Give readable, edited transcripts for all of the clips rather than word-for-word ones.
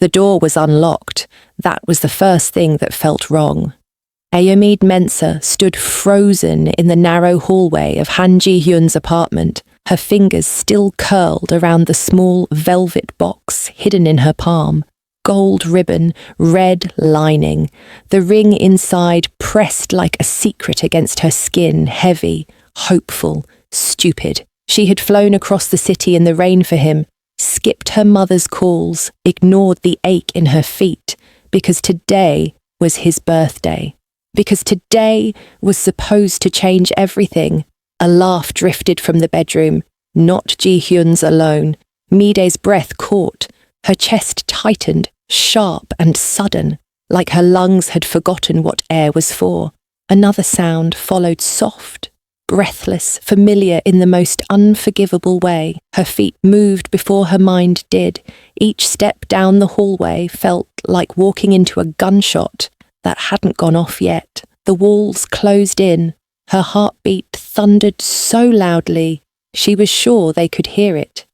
The door was unlocked. That was the first thing that felt wrong. Ayomide Mensah stood frozen in the narrow hallway of Han Ji-hyun's apartment, her fingers still curled around the small velvet box hidden in her palm. Gold ribbon, red lining, the ring inside pressed like a secret against her skin, heavy, hopeful, stupid. She had flown across the city in the rain for him, skipped her mother's calls, ignored the ache in her feet, because today was his birthday. Because today was supposed to change everything. A laugh drifted from the bedroom, not Ji-hyun's alone. Mide's breath caught. Her chest tightened, sharp and sudden, like her lungs had forgotten what air was for. Another sound followed, soft, breathless, familiar in the most unforgivable way. Her feet moved before her mind did. Each step down the hallway felt like walking into a gunshot that hadn't gone off yet. The walls closed in. Her heartbeat thundered so loudly, she was sure they could hear it.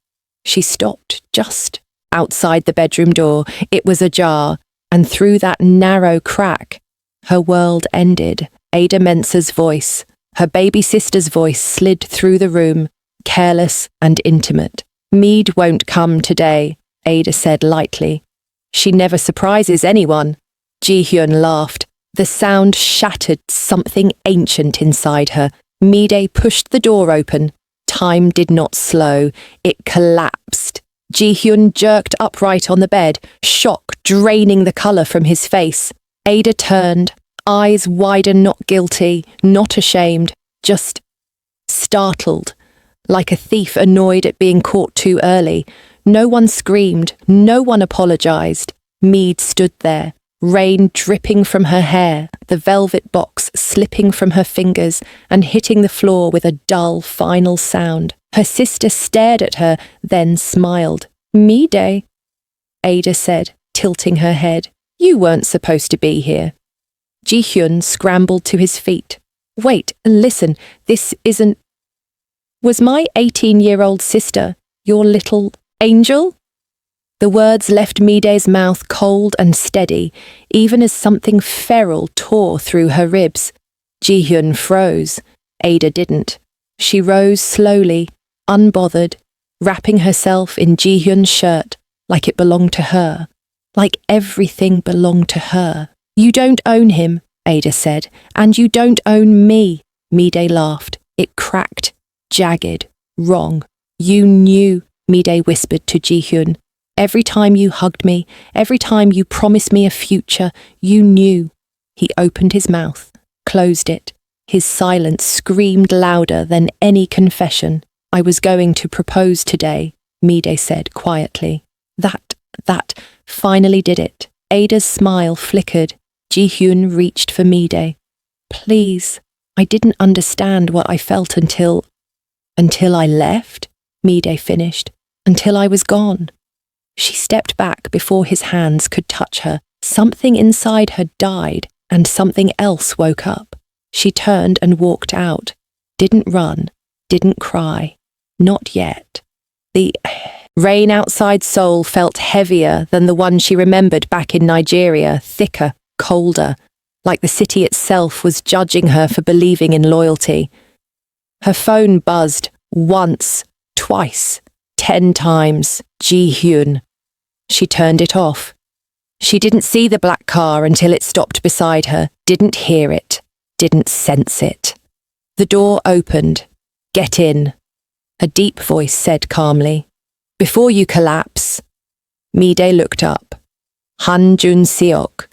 She stopped just outside the bedroom door. It was ajar, and through that narrow crack, her world ended. Ada Mensah's voice, her baby sister's voice, slid through the room, careless and intimate. "Mide won't come today," Ada said lightly. "She never surprises anyone." Ji-hyun laughed. The sound shattered something ancient inside her. Mide pushed the door open. Time did not slow. It collapsed. Ji-hyun jerked upright on the bed, shock draining the colour from his face. Ada turned, eyes wide and not guilty, not ashamed, just startled, like a thief annoyed at being caught too early. No one screamed, no one apologised. Mide stood there, rain dripping from her hair, the velvet box slipping from her fingers and hitting the floor with a dull final sound. Her sister stared at her, then smiled. "Mide," Ada said, tilting her head. "You weren't supposed to be here." Ji-hyun scrambled to his feet. "Wait, listen, this isn't... Was my 18-year-old sister your little angel?" The words left Mide's mouth cold and steady, even as something feral tore through her ribs. Ji-hyun froze. Ada didn't. She rose slowly, unbothered, wrapping herself in Ji-hyun's shirt like it belonged to her, like everything belonged to her. "You don't own him," Ada said, "and you don't own me." Mide laughed. It cracked, jagged, wrong. "You knew," Mide whispered to Ji-hyun. "Every time you hugged me, every time you promised me a future, you knew." He opened his mouth, closed it. His silence screamed louder than any confession. "I was going to propose today," Mide said quietly. That finally did it. Ada's smile flickered. Ji-hyun reached for Mide. "Please, I didn't understand what I felt until I left," Mide finished. "Until I was gone." She stepped back before his hands could touch her. Something inside her died, and something else woke up. She turned and walked out. Didn't run, didn't cry. Not yet. The rain outside Seoul felt heavier than the one she remembered back in Nigeria, thicker, colder, like the city itself was judging her for believing in loyalty. Her phone buzzed once, twice, 10 times. Ji-hyun. She turned it off. She didn't see the black car until it stopped beside her, didn't hear it, didn't sense it. The door opened. "Get in," a deep voice said calmly. "Before you collapse." Mide looked up. Han Joon-seok,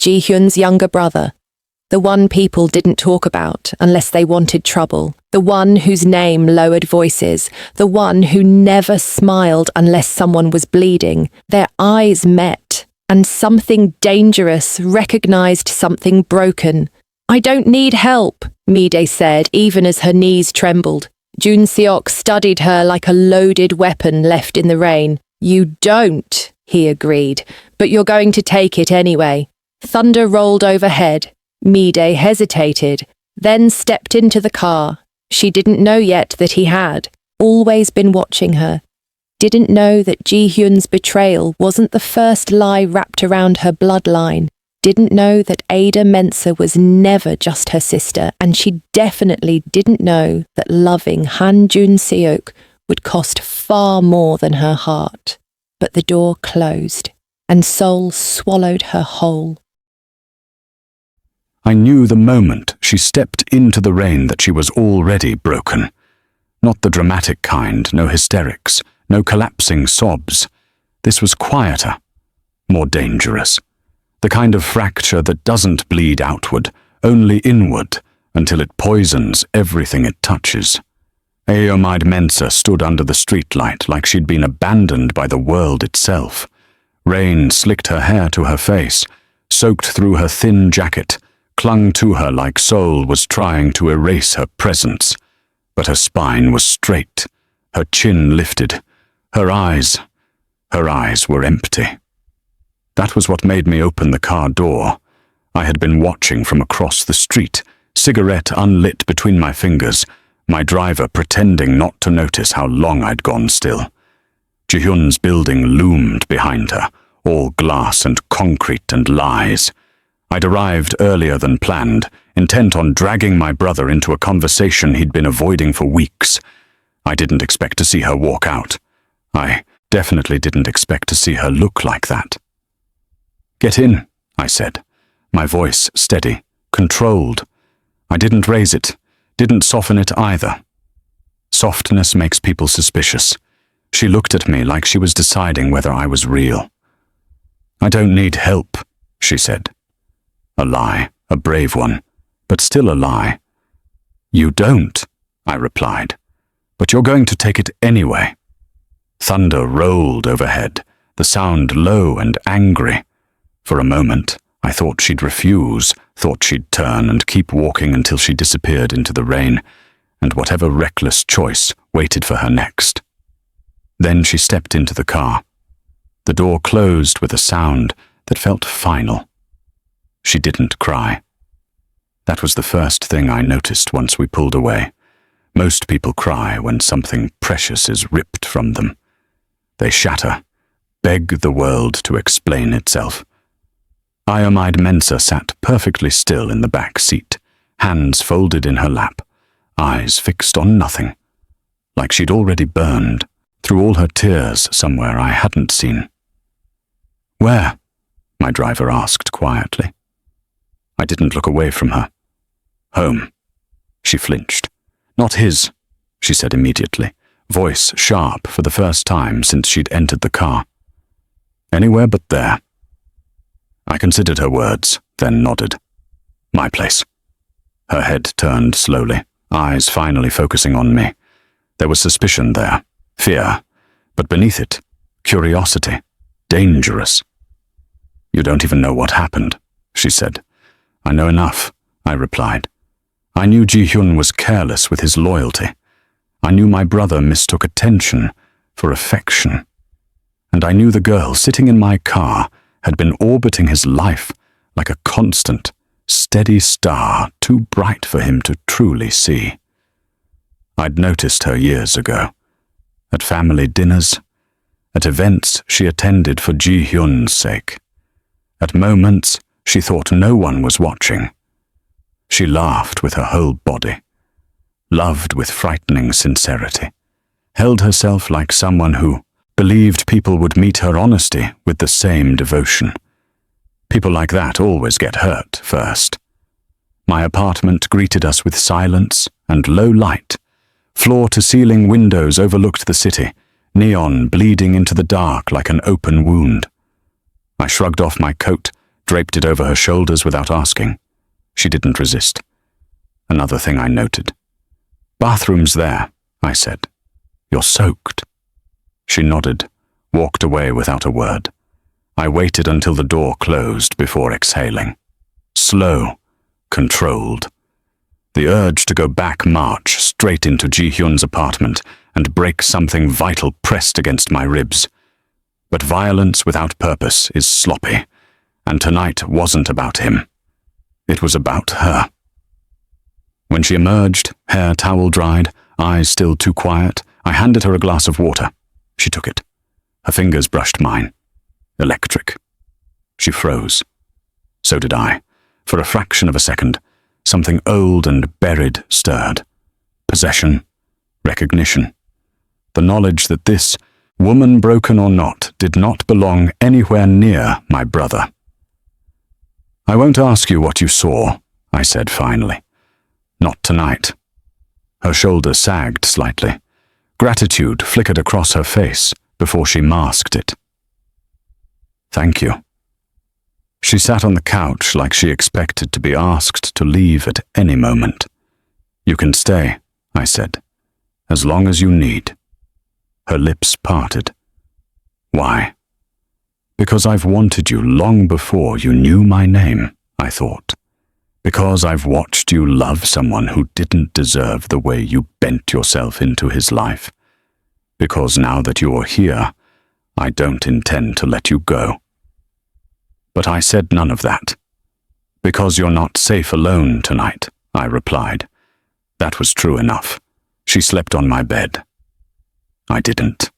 Ji-hyun's younger brother, the one people didn't talk about unless they wanted trouble, the one whose name lowered voices, the one who never smiled unless someone was bleeding. Their eyes met, and something dangerous recognized something broken. "I don't need help," Mide said, even as her knees trembled. Joon-seok studied her like a loaded weapon left in the rain. "You don't," he agreed, "but you're going to take it anyway." Thunder rolled overhead. Mide hesitated, then stepped into the car. She didn't know yet that he had always been watching her. didn't know that Ji-hyun's betrayal wasn't the first lie wrapped around her bloodline, didn't know that Ada Mensah was never just her sister, and she definitely didn't know that loving Han Joon-seok would cost far more than her heart. But the door closed, and Seoul swallowed her whole. I knew the moment she stepped into the rain that she was already broken. Not the dramatic kind, no hysterics, no collapsing sobs. This was quieter, more dangerous. The kind of fracture that doesn't bleed outward, only inward, until it poisons everything it touches. Ayomide Mensah stood under the streetlight like she'd been abandoned by the world itself. Rain slicked her hair to her face, soaked through her thin jacket, clung to her like Seoul was trying to erase her presence. But her spine was straight, her chin lifted, her eyes were empty. That was what made me open the car door. I had been watching from across the street, cigarette unlit between my fingers, my driver pretending not to notice how long I'd gone still. Ji-hyun's building loomed behind her, all glass and concrete and lies. I'd arrived earlier than planned, intent on dragging my brother into a conversation he'd been avoiding for weeks. I didn't expect to see her walk out. I definitely didn't expect to see her look like that. "Get in," I said, my voice steady, controlled. I didn't raise it, didn't soften it either. Softness makes people suspicious. She looked at me like she was deciding whether I was real. "I don't need help," she said. A lie, a brave one, but still a lie. "You don't," I replied, "but you're going to take it anyway." Thunder rolled overhead, the sound low and angry. For a moment, I thought she'd refuse, thought she'd turn and keep walking until she disappeared into the rain, and whatever reckless choice waited for her next. Then she stepped into the car. The door closed with a sound that felt final. She didn't cry. That was the first thing I noticed once we pulled away. Most people cry when something precious is ripped from them. They shatter, beg the world to explain itself. Ayomide Mensah sat perfectly still in the back seat, hands folded in her lap, eyes fixed on nothing, like she'd already burned through all her tears somewhere I hadn't seen. "Where?" my driver asked quietly. I didn't look away from her. "Home." She flinched. "Not his," she said immediately, voice sharp for the first time since she'd entered the car. "Anywhere but there." I considered her words, then nodded. "My place." Her head turned slowly, eyes finally focusing on me. There was suspicion there, fear, but beneath it, curiosity, dangerous. "You don't even know what happened," she said. "I know enough," I replied. I knew Ji-hyun was careless with his loyalty. I knew my brother mistook attention for affection. And I knew the girl sitting in my car had been orbiting his life like a constant, steady star too bright for him to truly see. I'd noticed her years ago, at family dinners, at events she attended for Ji-hyun's sake. At moments she thought no one was watching. She laughed with her whole body, loved with frightening sincerity, held herself like someone who believed people would meet her honesty with the same devotion. People like that always get hurt first. My apartment greeted us with silence and low light. Floor-to-ceiling windows overlooked the city, neon bleeding into the dark like an open wound. I shrugged off my coat, draped it over her shoulders without asking. She didn't resist. Another thing I noted. "Bathroom's there," I said. "You're soaked." She nodded, walked away without a word. I waited until the door closed before exhaling. Slow, controlled. The urge to go back march straight into Ji-hyun's apartment and break something vital pressed against my ribs. But violence without purpose is sloppy, and tonight wasn't about him. It was about her. When she emerged, hair towel dried, eyes still too quiet, I handed her a glass of water. She took it. Her fingers brushed mine. Electric. She froze. So did I. For a fraction of a second, something old and buried stirred. Possession. Recognition. The knowledge that this, woman broken or not, did not belong anywhere near my brother. "I won't ask you what you saw," I said finally. "Not tonight." Her shoulder sagged slightly. Gratitude flickered across her face before she masked it. "Thank you." She sat on the couch like she expected to be asked to leave at any moment. "You can stay," I said, "as long as you need." Her lips parted. "Why?" "Because I've wanted you long before you knew my name," I thought. "Because I've watched you love someone who didn't deserve the way you bent yourself into his life. Because now that you're here, I don't intend to let you go." But I said none of that. "Because you're not safe alone tonight," I replied. That was true enough. She slept on my bed. I didn't.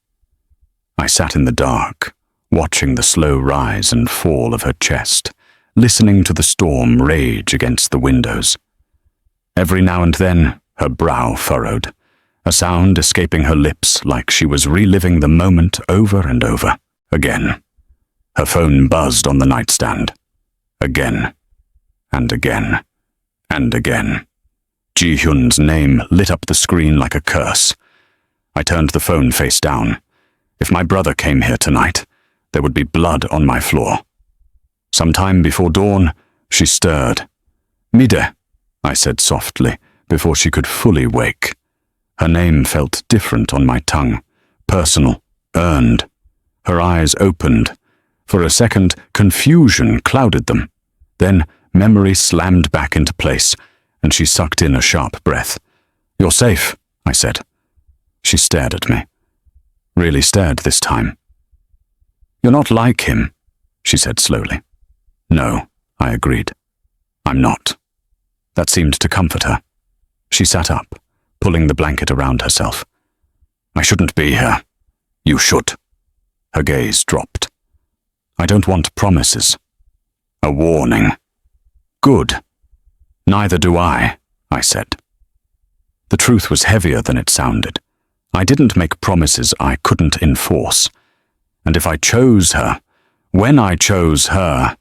I sat in the dark, watching the slow rise and fall of her chest, listening to the storm rage against the windows. Every now and then, her brow furrowed, a sound escaping her lips like she was reliving the moment over and over, again. Her phone buzzed on the nightstand. Again, and again, and again. Ji-hyun's name lit up the screen like a curse. I turned the phone face down. If my brother came here tonight, there would be blood on my floor. Sometime before dawn, she stirred. "Mide," I said softly, before she could fully wake. Her name felt different on my tongue, personal, earned. Her eyes opened. For a second, confusion clouded them. Then memory slammed back into place, and she sucked in a sharp breath. "You're safe," I said. She stared at me. Really stared this time. "You're not like him," she said slowly. "No," I agreed. "I'm not." That seemed to comfort her. She sat up, pulling the blanket around herself. "I shouldn't be here. You should." Her gaze dropped. "I don't want promises." "A warning." "Good." "Neither do I," I said. The truth was heavier than it sounded. I didn't make promises I couldn't enforce. And if I chose her, when I chose her,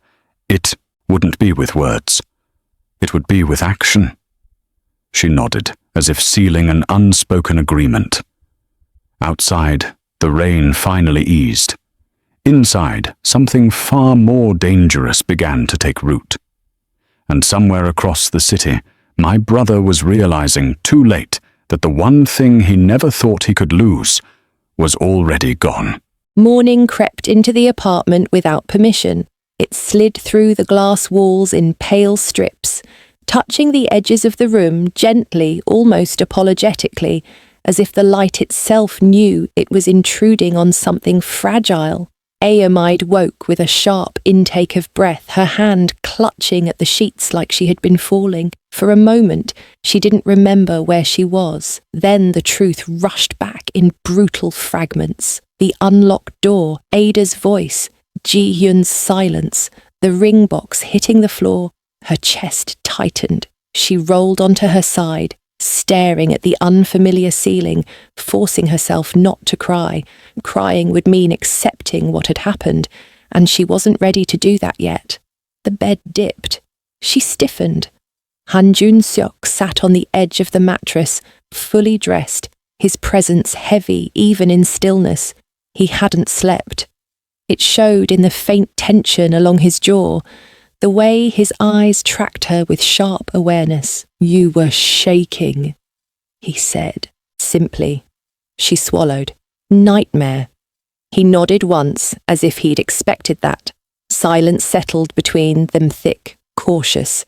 it wouldn't be with words. It would be with action. She nodded, as if sealing an unspoken agreement. Outside, the rain finally eased. Inside, something far more dangerous began to take root. And somewhere across the city, my brother was realizing too late that the one thing he never thought he could lose was already gone. Morning crept into the apartment without permission. It slid through the glass walls in pale strips, touching the edges of the room gently, almost apologetically, as if the light itself knew it was intruding on something fragile. Ayomide woke with a sharp intake of breath, her hand clutching at the sheets like she had been falling. For a moment, she didn't remember where she was. Then the truth rushed back in brutal fragments. The unlocked door, Ada's voice, Ji-hyun's silence, the ring box hitting the floor. Her chest tightened. She rolled onto her side, staring at the unfamiliar ceiling, forcing herself not to cry. Crying would mean accepting what had happened, and she wasn't ready to do that yet. The bed dipped. She stiffened. Joon-seok sat on the edge of the mattress, fully dressed, his presence heavy even in stillness. He hadn't slept. It showed in the faint tension along his jaw, the way his eyes tracked her with sharp awareness. "You were shaking," he said, simply. She swallowed. "Nightmare." He nodded once, as if he'd expected that. Silence settled between them, thick, cautious.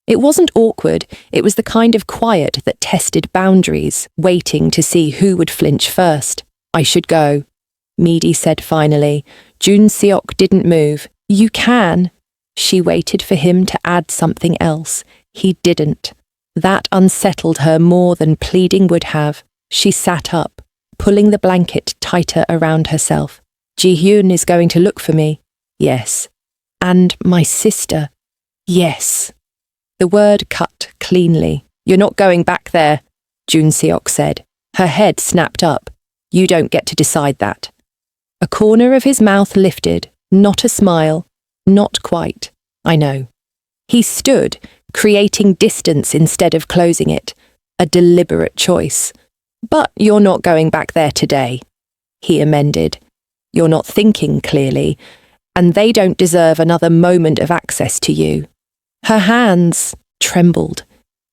It wasn't awkward, it was the kind of quiet that tested boundaries, waiting to see who would flinch first. "I should go," Mide said finally. Joon-seok didn't move. "You can." She waited for him to add something else. He didn't. That unsettled her more than pleading would have. She sat up, pulling the blanket tighter around herself. Ji-hyun is going to look for me. Yes. And my sister. Yes. The word cut cleanly. You're not going back there, Joon-seok said. Her head snapped up. You don't get to decide that. A corner of his mouth lifted, not a smile, not quite. I know. He stood, creating distance instead of closing it. A deliberate choice. But you're not going back there today, he amended. You're not thinking clearly, and they don't deserve another moment of access to you. Her hands trembled.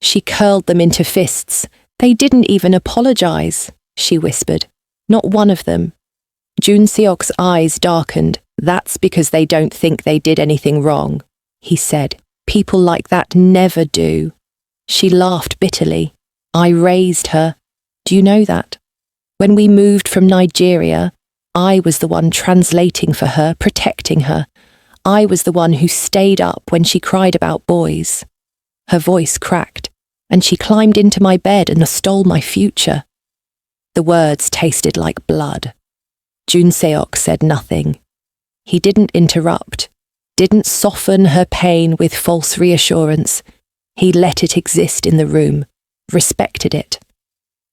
She curled them into fists. They didn't even apologize, she whispered. Not one of them. Joon-seok's eyes darkened. That's because they don't think they did anything wrong, he said. People like that never do. She laughed bitterly. I raised her. Do you know that? When we moved from Nigeria, I was the one translating for her, protecting her. I was the one who stayed up when she cried about boys. Her voice cracked, and she climbed into my bed and stole my future. The words tasted like blood. Joon-seok said nothing. He didn't interrupt, didn't soften her pain with false reassurance. He let it exist in the room, respected it.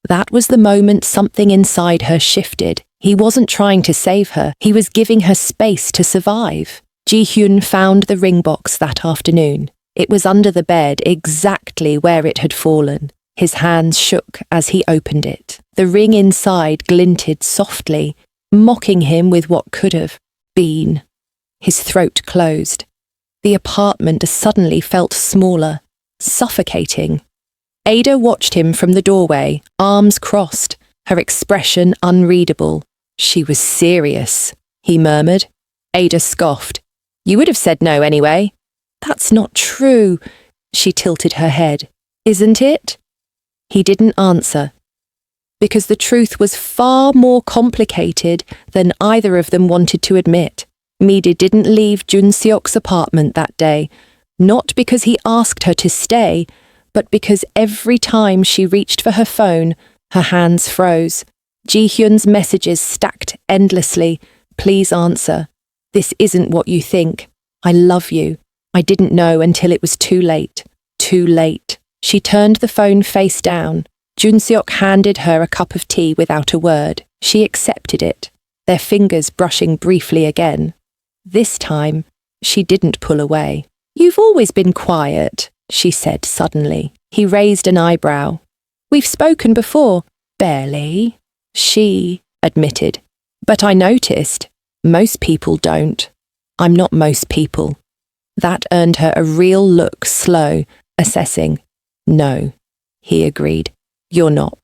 That was the moment something inside her shifted. He wasn't trying to save her, he was giving her space to survive. Ji-hyun found the ring box that afternoon. It was under the bed, exactly where it had fallen. His hands shook as he opened it. The ring inside glinted softly, mocking him with what could have been. His throat closed. The apartment suddenly felt smaller, suffocating. Ada watched him from the doorway, arms crossed, her expression unreadable. She was serious, he murmured. Ada scoffed. You would have said no anyway. That's not true, she tilted her head. Isn't it? He didn't answer. Because the truth was far more complicated than either of them wanted to admit. Mide didn't leave Joon-seok's apartment that day, not because he asked her to stay, but because every time she reached for her phone, her hands froze. Ji-hyun's messages stacked endlessly. Please answer. This isn't what you think. I love you. I didn't know until it was too late. Too late. She turned the phone face down. Joon-seok handed her a cup of tea without a word. She accepted it, their fingers brushing briefly again. This time, she didn't pull away. You've always been quiet, she said suddenly. He raised an eyebrow. We've spoken before. Barely, she admitted. But I noticed. Most people don't. I'm not most people. That earned her a real look, slow, assessing. No, he agreed. You're not.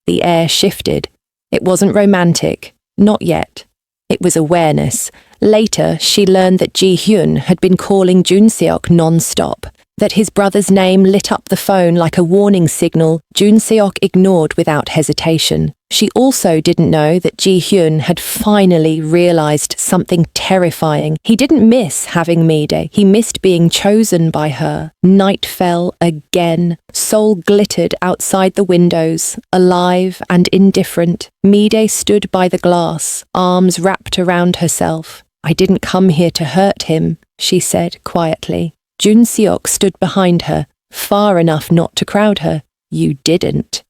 The air shifted. It wasn't romantic. Not yet. It was awareness. Later, she learned that Ji-hyun had been calling Joon-seok non-stop, that his brother's name lit up the phone like a warning signal Joon-seok ignored without hesitation. She also didn't know that Ji-hyun had finally realized something terrifying. He didn't miss having Mide. He missed being chosen by her. Night fell again. Seoul glittered outside the windows, alive and indifferent. Mide stood by the glass, arms wrapped around herself. I didn't come here to hurt him, she said quietly. Joon-seok stood behind her, far enough not to crowd her. You didn't.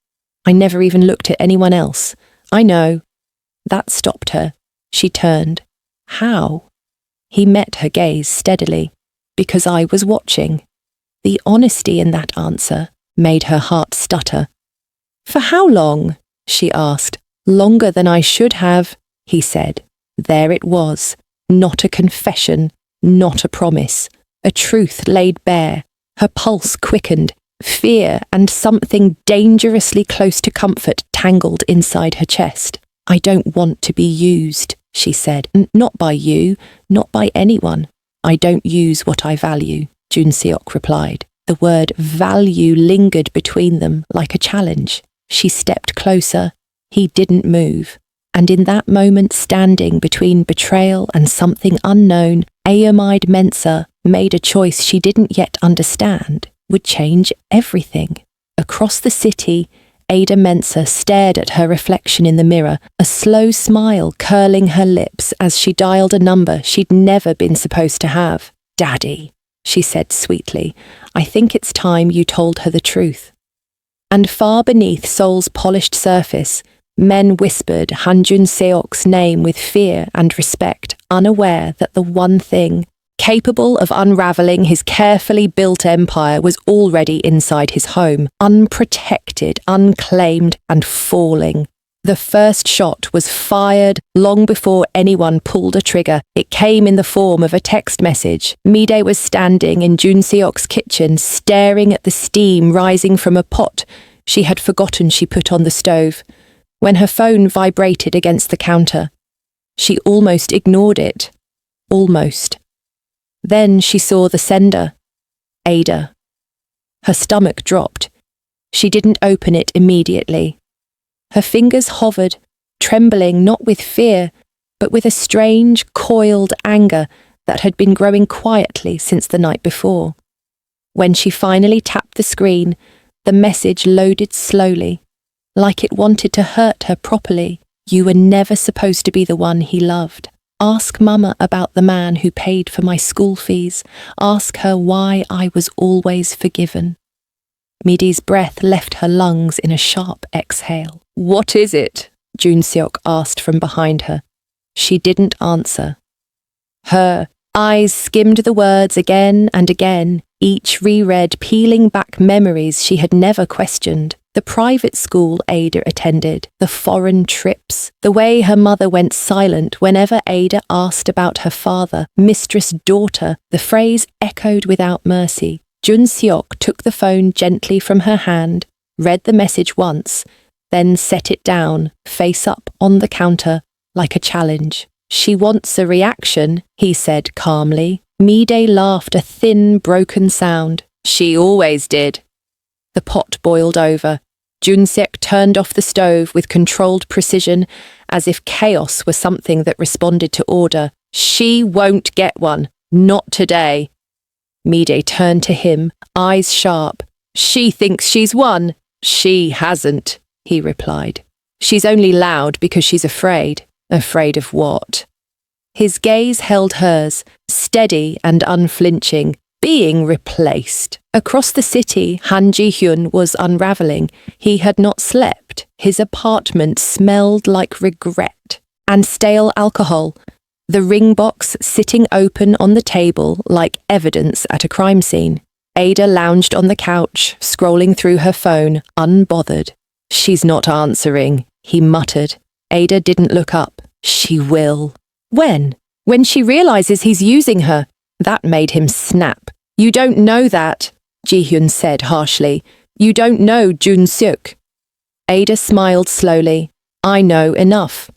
I never even looked at anyone else. I know. That stopped her. She turned. How? He met her gaze steadily. Because I was watching. The honesty in that answer made her heart stutter. For how long? She asked. Longer than I should have, he said. There it was. Not a confession, not a promise. A truth laid bare. Her pulse quickened. Fear and something dangerously close to comfort tangled inside her chest. I don't want to be used, she said. Not by you, not by anyone. I don't use what I value, Joon-seok replied. The word value lingered between them like a challenge. She stepped closer. He didn't move. And in that moment, standing between betrayal and something unknown, Ayomide Mensah made a choice she didn't yet understand would change everything. Across the city, Ada Mensah stared at her reflection in the mirror, a slow smile curling her lips as she dialed a number she'd never been supposed to have. "Daddy," she said sweetly, "I think it's time you told her the truth." And far beneath Seoul's polished surface, men whispered Han Joon-seok's name with fear and respect, unaware that the one thing capable of unravelling his carefully built empire was already inside his home, unprotected, unclaimed, and falling. The first shot was fired long before anyone pulled a trigger. It came in the form of a text message. Mide was standing in Joon-seok's kitchen, staring at the steam rising from a pot she had forgotten she put on the stove, when her phone vibrated against the counter. She almost ignored it. Almost. Then she saw the sender, Ada. Her stomach dropped. She didn't open it immediately. Her fingers hovered, trembling not with fear, but with a strange, coiled anger that had been growing quietly since the night before. When she finally tapped the screen, the message loaded slowly, like it wanted to hurt her properly. "You were never supposed to be the one he loved. Ask Mama about the man who paid for my school fees. Ask her why I was always forgiven." Mide's breath left her lungs in a sharp exhale. "What is it?" Joon-seok asked from behind her. She didn't answer. Her eyes skimmed the words again and again, each reread peeling back memories she had never questioned. The private school Ada attended, the foreign trips, the way her mother went silent whenever Ada asked about her father, mistress daughter, the phrase echoed without mercy. Joon-seok took the phone gently from her hand, read the message once, then set it down, face up on the counter, like a challenge. "She wants a reaction," he said calmly. Mide laughed a thin, broken sound. "She always did." The pot boiled over. Joon-seok turned off the stove with controlled precision, as if chaos were something that responded to order. "She won't get one. Not today." Mide turned to him, eyes sharp. "She thinks she's won." "She hasn't," he replied. "She's only loud because she's afraid." "Afraid of what?" His gaze held hers, steady and unflinching. Being replaced. Across the city, Han Ji-hyun was unravelling. He had not slept. His apartment smelled like regret and stale alcohol. The ring box sitting open on the table like evidence at a crime scene. Ada lounged on the couch, scrolling through her phone, unbothered. "She's not answering," he muttered. Ada didn't look up. "She will." "When?" "When she realises he's using her." That made him snap. "You don't know that," Ji-hyun said harshly. "You don't know Joon-seok." Ada smiled slowly. "I know enough."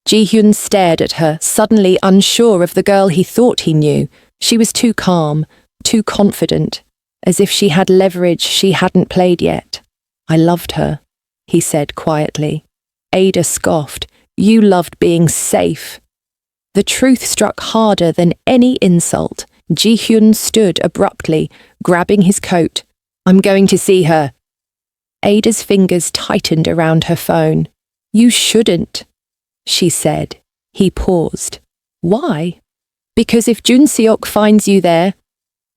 Ji-hyun stared at her, suddenly unsure of the girl he thought he knew. She was too calm, too confident, as if she had leverage she hadn't played yet. "I loved her," he said quietly. Ada scoffed. "You loved being safe." The truth struck harder than any insult. Ji-hyun stood abruptly, grabbing his coat. "I'm going to see her." Ada's fingers tightened around her phone. "You shouldn't," she said. He paused. "Why?" "Because if Joon-seok finds you there,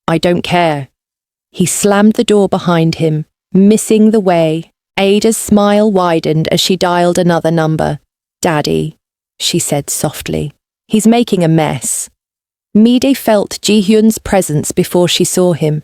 I don't care." He slammed the door behind him, missing the way. Ada's smile widened as she dialed another number. "Daddy," she said softly. "He's making a mess." Mide felt Ji-hyun's presence before she saw him.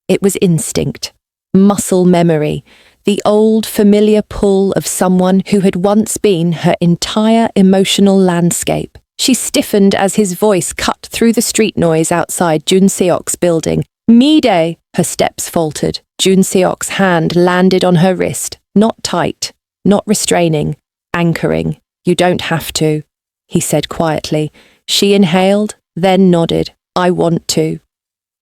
It was instinct, muscle memory, the old familiar pull of someone who had once been her entire emotional landscape. She stiffened as his voice cut through the street noise outside Joon-seok's building. "Mide!" Her steps faltered. Joon-seok's hand landed on her wrist, not tight, not restraining, anchoring. "You don't have to," he said quietly. She inhaled, then nodded. "I want to."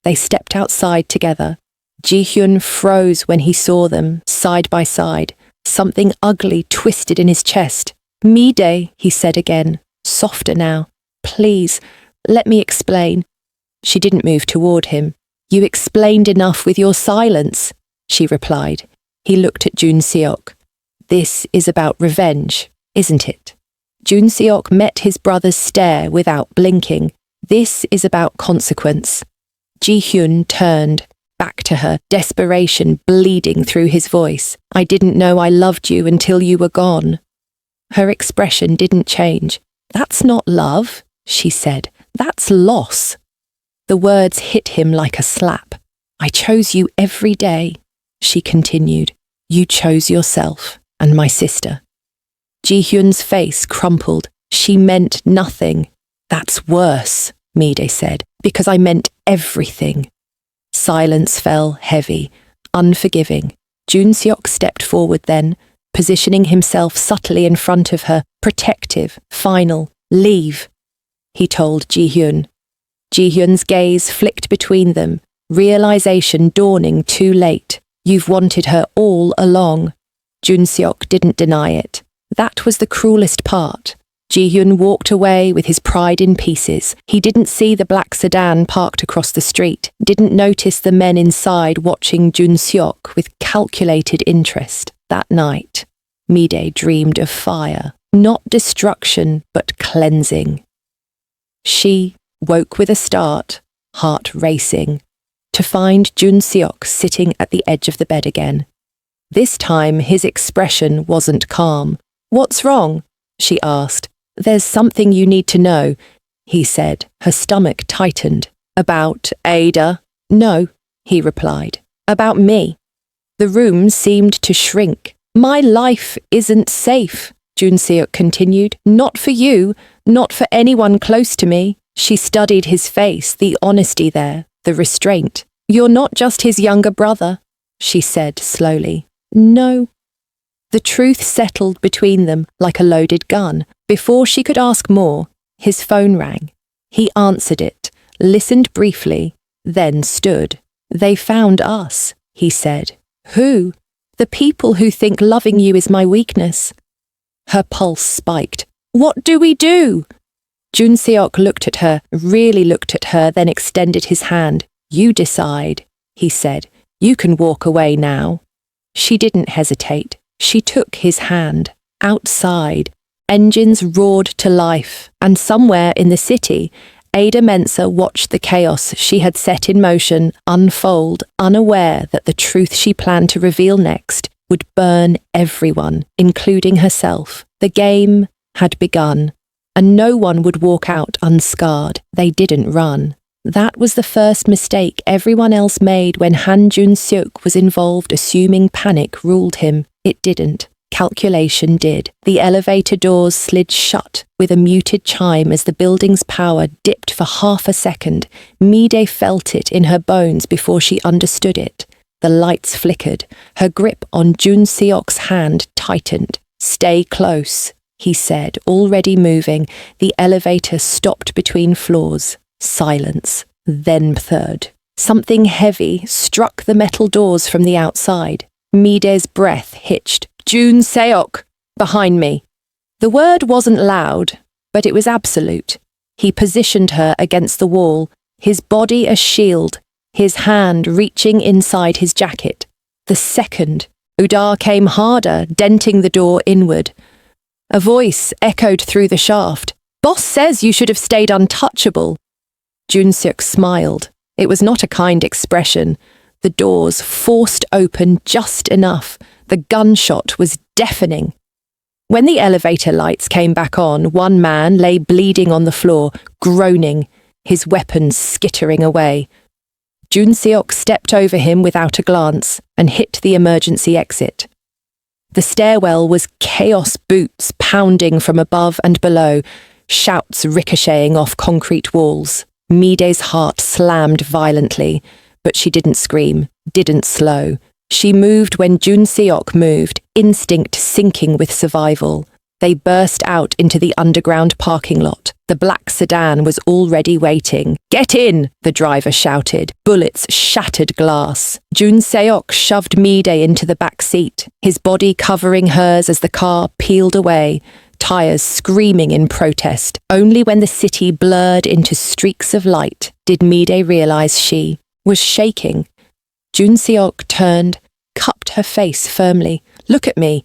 They stepped outside together. Ji-hyun froze when he saw them, side by side, something ugly twisted in his chest. "Mide," he said again, softer now. "Please, let me explain." She didn't move toward him. "You explained enough with your silence," she replied. He looked at Joon-seok. This is about revenge, isn't it? Joon-seok met his brother's stare without blinking. This is about consequence. Ji-hyun turned, back to her, desperation bleeding through his voice. I didn't know I loved you until you were gone. Her expression didn't change. That's not love, she said. That's loss. The words hit him like a slap. I chose you every day, she continued. You chose yourself and my sister. Ji-hyun's face crumpled. She meant nothing. That's worse, Mide said, because I meant everything. Silence fell heavy, unforgiving. Joon-seok stepped forward then, positioning himself subtly in front of her, protective, final. Leave, he told Ji-hyun. Ji-hyun's gaze flicked between them, realization dawning too late. You've wanted her all along. Joon-seok didn't deny it. That was the cruelest part. Ji-hyun walked away with his pride in pieces. He didn't see the black sedan parked across the street, didn't notice the men inside watching Joon-seok with calculated interest. That night, Mide dreamed of fire, not destruction, but cleansing. She woke with a start, heart racing, to find Joon-seok sitting at the edge of the bed again. This time his expression wasn't calm. What's wrong? She asked. There's something you need to know, he said. Her stomach tightened. About Ada? No, he replied. About me. The room seemed to shrink. My life isn't safe, Joon-seok continued. Not for you, not for anyone close to me. She studied his face, the honesty there, the restraint. You're not just his younger brother, she said slowly. No. The truth settled between them like a loaded gun. Before she could ask more, his phone rang. He answered it, listened briefly, then stood. They found us, he said. Who? The people who think loving you is my weakness. Her pulse spiked. What do we do? Joon-seok looked at her, really looked at her, then extended his hand. You decide, he said. You can walk away now. She didn't hesitate. She took his hand. Outside, engines roared to life, and somewhere in the city, Ada Mensah watched the chaos she had set in motion unfold, unaware that the truth she planned to reveal next would burn everyone, including herself. The game had begun, and no one would walk out unscarred. They didn't run. That was the first mistake everyone else made when Han Joon-seok was involved, assuming panic ruled him. It didn't. Calculation did. The elevator doors slid shut with a muted chime as the building's power dipped for half a second. Mide felt it in her bones before she understood it. The lights flickered. Her grip on Joon-seok's hand tightened. Stay close, he said, already moving. The elevator stopped between floors. Silence. Then third. Something heavy struck the metal doors from the outside. Mide's breath hitched. Joon-seok! Behind me. The word wasn't loud, but it was absolute. He positioned her against the wall, his body a shield, his hand reaching inside his jacket. The second, Udar came harder, denting the door inward. A voice echoed through the shaft. Boss says you should have stayed untouchable. Joon-seok smiled. It was not a kind expression. The doors forced open just enough. The gunshot was deafening. When the elevator lights came back on, one man lay bleeding on the floor, groaning, his weapons skittering away. Joon-seok stepped over him without a glance and hit the emergency exit. The stairwell was chaos, boots pounding from above and below, shouts ricocheting off concrete walls. Mide's heart slammed violently, but she didn't scream, didn't slow. She moved when Joon-seok moved, instinct syncing with survival. They burst out into the underground parking lot. The black sedan was already waiting. Get in, the driver shouted. Bullets shattered glass. Joon-seok shoved Mide into the back seat, his body covering hers as the car peeled away, tires screaming in protest. Only when the city blurred into streaks of light did Mide realize she was shaking. Joon-seok turned, cupped her face firmly. Look at me.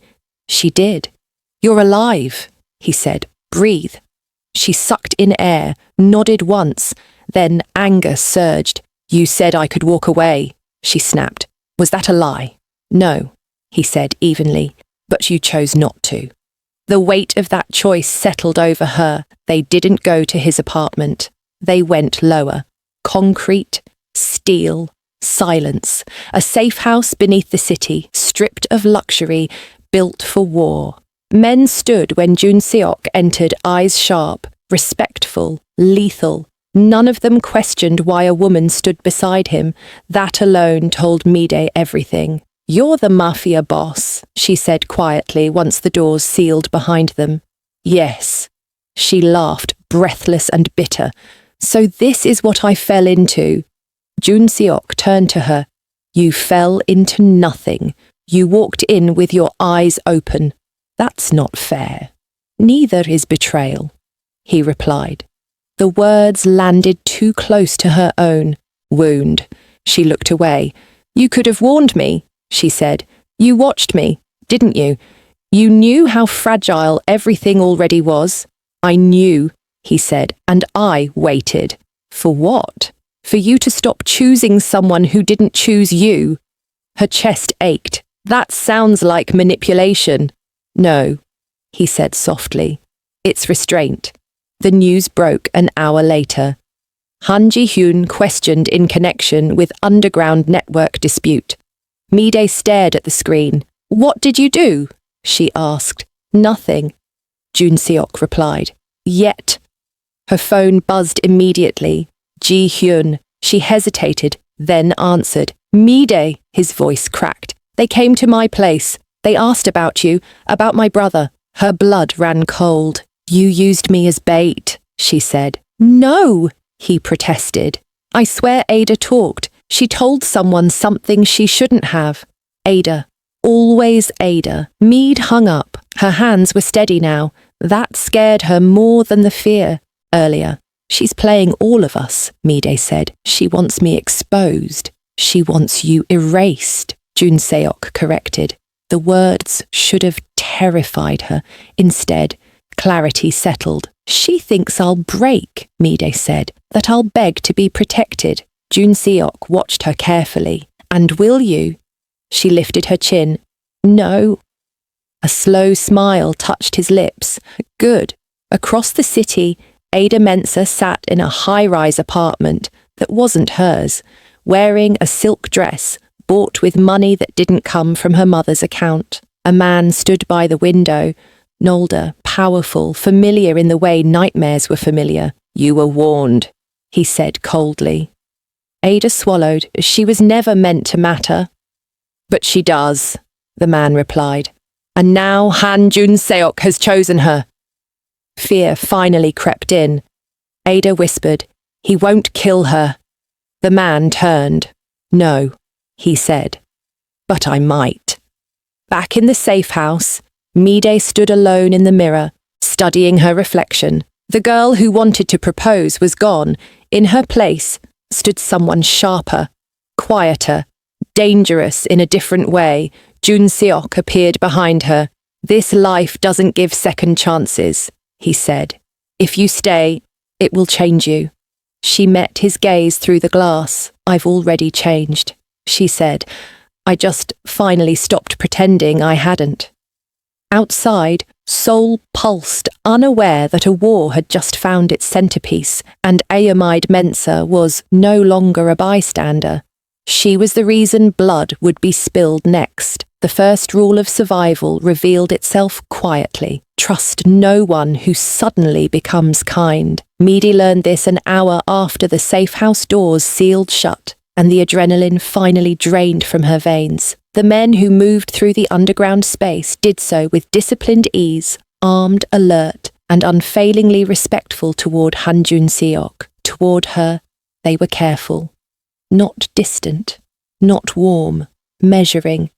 She did. You're alive, he said. Breathe. She sucked in air, nodded once, then anger surged. You said I could walk away, she snapped. Was that a lie? No, he said evenly, but you chose not to. The weight of that choice settled over her. They didn't go to his apartment. They went lower. Concrete, steel, silence. A safe house beneath the city, stripped of luxury, built for war. Men stood when Joon-seok entered, eyes sharp, respectful, lethal. None of them questioned why a woman stood beside him. That alone told Mide everything. You're the Mafia boss, she said quietly once the doors sealed behind them. Yes. She laughed, breathless and bitter. So this is what I fell into. Joon-seok turned to her. You fell into nothing. You walked in with your eyes open. That's not fair. Neither is betrayal, he replied. The words landed too close to her own. Wound. She looked away. You could have warned me, she said. You watched me, didn't you? You knew how fragile everything already was. I knew, he said, and I waited. For what? For you to stop choosing someone who didn't choose you. Her chest ached. That sounds like manipulation. No, he said softly. It's restraint. The news broke an hour later. Ji-hyun questioned in connection with underground network dispute. Mide stared at the screen. What did you do? She asked. Nothing, Joon-seok replied. Yet. Her phone buzzed immediately. Ji-hyun. She hesitated, then answered. Mide, his voice cracked. They came to my place. They asked about you, about my brother. Her blood ran cold. You used me as bait, she said. No, he protested. I swear Ada talked. She told someone something she shouldn't have. Ada. Always Ada. Mide hung up. Her hands were steady now. That scared her more than the fear earlier. She's playing all of us, Mide said. She wants me exposed. She wants you erased, Joon-seok corrected. The words should have terrified her. Instead, clarity settled. She thinks I'll break, Mide said, that I'll beg to be protected. Joon-seok watched her carefully. And will you? She lifted her chin. No. A slow smile touched his lips. Good. Across the city, Ada Mensah sat in a high-rise apartment that wasn't hers, wearing a silk dress bought with money that didn't come from her mother's account. A man stood by the window, Nolder, powerful, familiar in the way nightmares were familiar. You were warned, he said coldly. Ada swallowed. She was never meant to matter. But she does, the man replied. And now Han Joon-seok has chosen her. Fear finally crept in. Ada whispered, He won't kill her. The man turned. No, he said. But I might. Back in the safe house, Mide stood alone in the mirror, studying her reflection. The girl who wanted to propose was gone. In her place stood someone sharper, quieter, dangerous in a different way. Joon-seok appeared behind her. This life doesn't give second chances, he said. If you stay, it will change you. She met his gaze through the glass. I've already changed, she said. I just finally stopped pretending I hadn't. Outside, Seoul pulsed, unaware that a war had just found its centerpiece, and Ayomide Mensah was no longer a bystander. She was the reason blood would be spilled next. The first rule of survival revealed itself quietly. Trust no one who suddenly becomes kind. Mide learned this an hour after the safe house doors sealed shut, and the adrenaline finally drained from her veins. The men who moved through the underground space did so with disciplined ease, armed, alert, and unfailingly respectful toward Han Joon-seok. Toward her, they were careful. Not distant, not warm, measuring.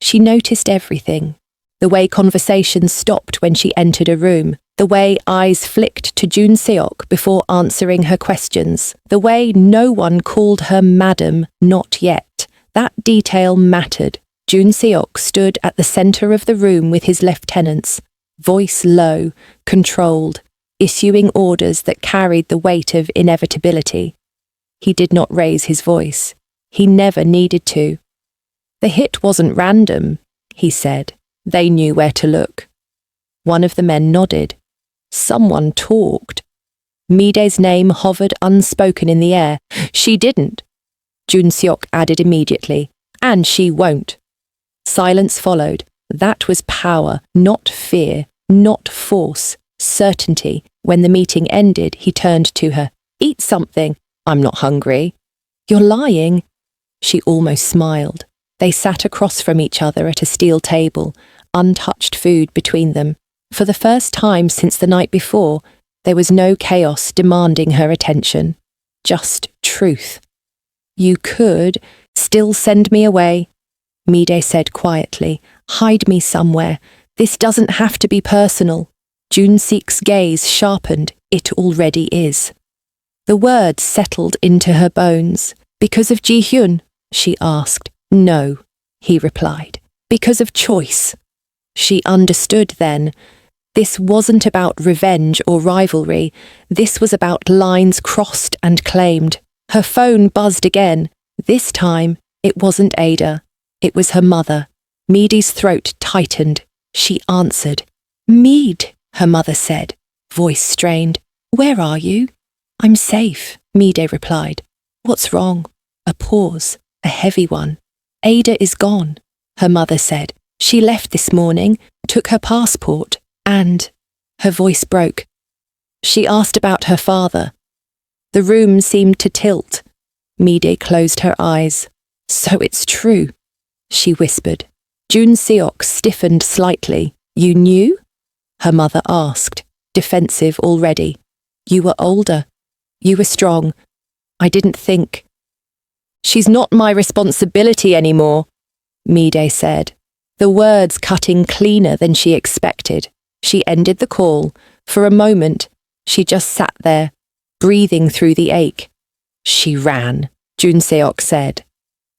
She noticed everything. The way conversations stopped when she entered a room, the way eyes flicked to Joon-seok before answering her questions, the way no one called her madam, not yet. That detail mattered. Joon-seok stood at the center of the room with his lieutenants, voice low, controlled, issuing orders that carried the weight of inevitability. He did not raise his voice. He never needed to. The hit wasn't random, he said. They knew where to look. One of the men nodded. Someone talked. Mide's name hovered unspoken in the air. She didn't. Joon-seok added immediately. And she won't. Silence followed. That was power, not fear, not force, certainty. When the meeting ended, he turned to her. Eat something. I'm not hungry. You're lying. She almost smiled. They sat across from each other at a steel table, untouched food between them. For the first time since the night before, there was no chaos demanding her attention. Just truth. You could still send me away, Mide said quietly. Hide me somewhere. This doesn't have to be personal. Joon-seok's gaze sharpened. It already is. The words settled into her bones. Because of Ji-hyun? She asked. No, he replied. Because of choice. She understood then. This wasn't about revenge or rivalry. This was about lines crossed and claimed. Her phone buzzed again. This time, it wasn't Ada. It was her mother. Mide's throat tightened. She answered. Mide, her mother said, voice strained. Where are you? I'm safe, Mide replied. What's wrong? A pause, a heavy one. Ada is gone, her mother said. She left this morning, took her passport, and... Her voice broke. She asked about her father. The room seemed to tilt. Mide closed her eyes. So it's true, she whispered. Joon-seok stiffened slightly. You knew? Her mother asked, defensive already. You were older. You were strong. I didn't think. She's not my responsibility anymore, Mide said, the words cutting cleaner than she expected. She ended the call. For a moment, she just sat there, breathing through the ache. She ran, Joon-seok said.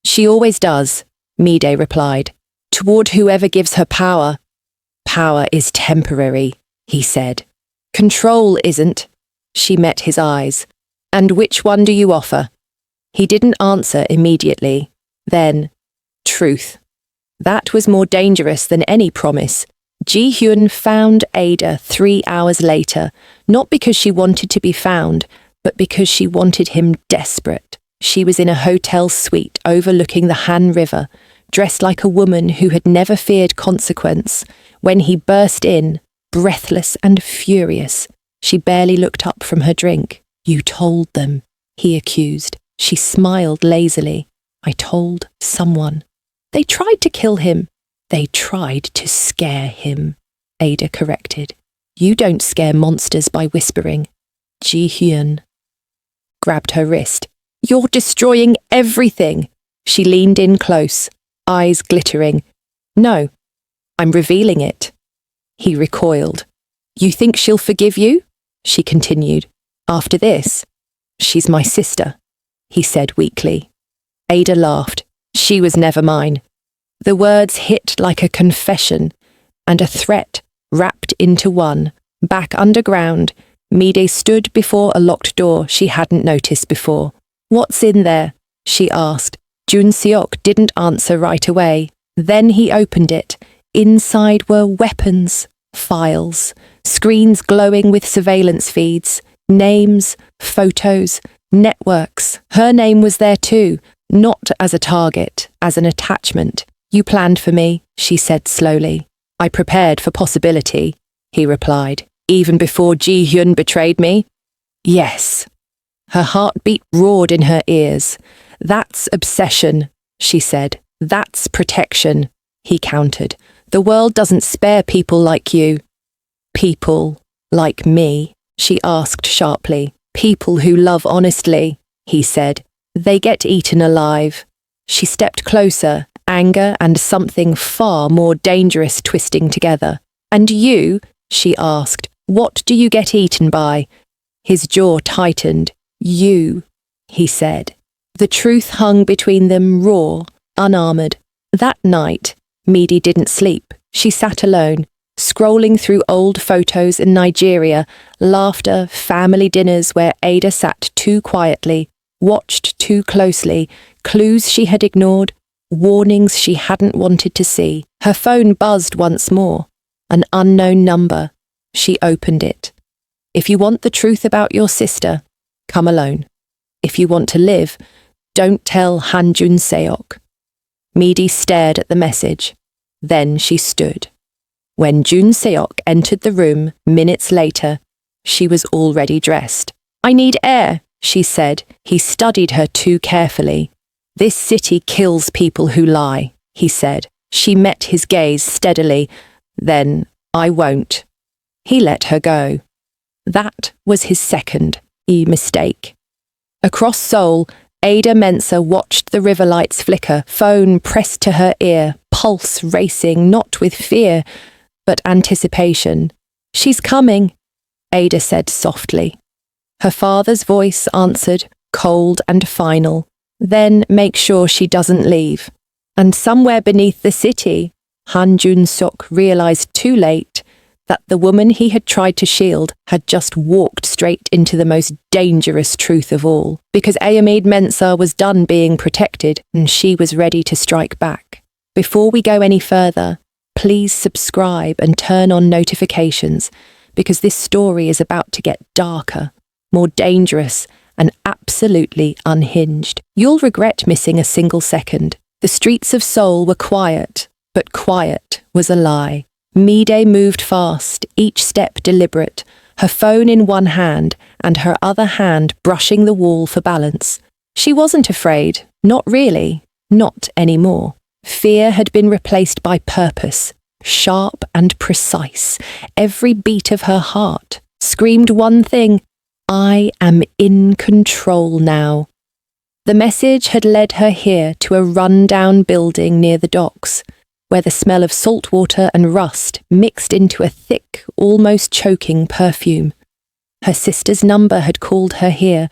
She always does, Mide replied, toward whoever gives her power. Power is temporary, he said. Control isn't. She met his eyes. And which one do you offer? He didn't answer immediately. Then, truth. That was more dangerous than any promise. Ji-hyun found Ada 3 hours later, not because she wanted to be found, but because she wanted him desperate. She was in a hotel suite overlooking the Han River, dressed like a woman who had never feared consequence. When he burst in, breathless and furious, she barely looked up from her drink. You told them, he accused. She smiled lazily. I told someone. They tried to kill him. They tried to scare him, Ada corrected. You don't scare monsters by whispering. Ji-hyun grabbed her wrist. You're destroying everything. She leaned in close, eyes glittering. No, I'm revealing it. He recoiled. You think she'll forgive you? She continued. After this, she's my sister, he said weakly. Ada laughed. She was never mine. The words hit like a confession and a threat wrapped into one. Back underground, Mide stood before a locked door she hadn't noticed before. What's in there? She asked. Joon-seok didn't answer right away. Then he opened it. Inside were weapons, files, screens glowing with surveillance feeds, names, photos, networks. Her name was there too, not as a target, as an attachment. You planned for me, she said slowly. I prepared for possibility, he replied. Even before Ji-hyun betrayed me? Yes. Her heartbeat roared in her ears. That's obsession, she said. That's protection, he countered. The world doesn't spare people like you. People like me, she asked sharply. People who love honestly, he said. They get eaten alive. She stepped closer, anger and something far more dangerous twisting together. And you, she asked, what do you get eaten by? His jaw tightened. You, he said. The truth hung between them raw, unarmored. That night, Mide didn't sleep. She sat alone, scrolling through old photos in Nigeria, laughter, family dinners where Ada sat too quietly, watched too closely, clues she had ignored, warnings she hadn't wanted to see. Her phone buzzed once more. An unknown number. She opened it. If you want the truth about your sister, come alone. If you want to live, don't tell Joon-seok. Mide stared at the message. Then she stood. When Joon-seok entered the room minutes later, she was already dressed. I need air, she said. He studied her too carefully. This city kills people who lie, he said. She met his gaze steadily. Then, I won't. He let her go. That was his second mistake. Across Seoul, Ada Mensah watched the river lights flicker, phone pressed to her ear, pulse racing, not with fear, but anticipation. She's coming, Ada said softly. Her father's voice answered, cold and final. Then make sure she doesn't leave. And somewhere beneath the city, Joon-seok realized too late that the woman he had tried to shield had just walked straight into the most dangerous truth of all, because Ayomide Mensah was done being protected and she was ready to strike back. Before we go any further, please subscribe and turn on notifications, because this story is about to get darker, more dangerous, and absolutely unhinged. You'll regret missing a single second. The streets of Seoul were quiet, but quiet was a lie. Mide moved fast, each step deliberate, her phone in one hand and her other hand brushing the wall for balance. She wasn't afraid, not really, not anymore. Fear had been replaced by purpose, sharp and precise. Every beat of her heart screamed one thing: I am in control now. The message had led her here to a run-down building near the docks, where the smell of salt water and rust mixed into a thick, almost choking perfume. Her sister's number had called her here.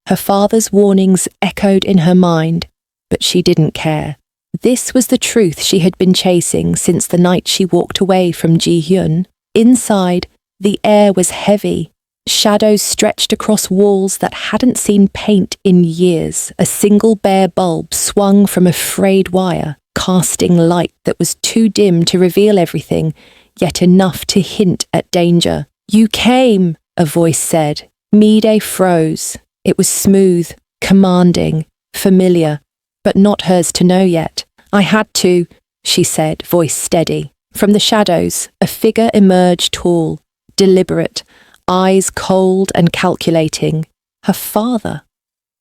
Her father's warnings echoed in her mind, but she didn't care. This was the truth she had been chasing since the night she walked away from Ji-hyun. Inside, the air was heavy. Shadows stretched across walls that hadn't seen paint in years. A single bare bulb swung from a frayed wire, casting light that was too dim to reveal everything, yet enough to hint at danger. You came, a voice said. Mide froze. It was smooth, commanding, familiar, but not hers to know yet. I had to, she said, voice steady. From the shadows, a figure emerged, tall, deliberate, eyes cold and calculating. Her father.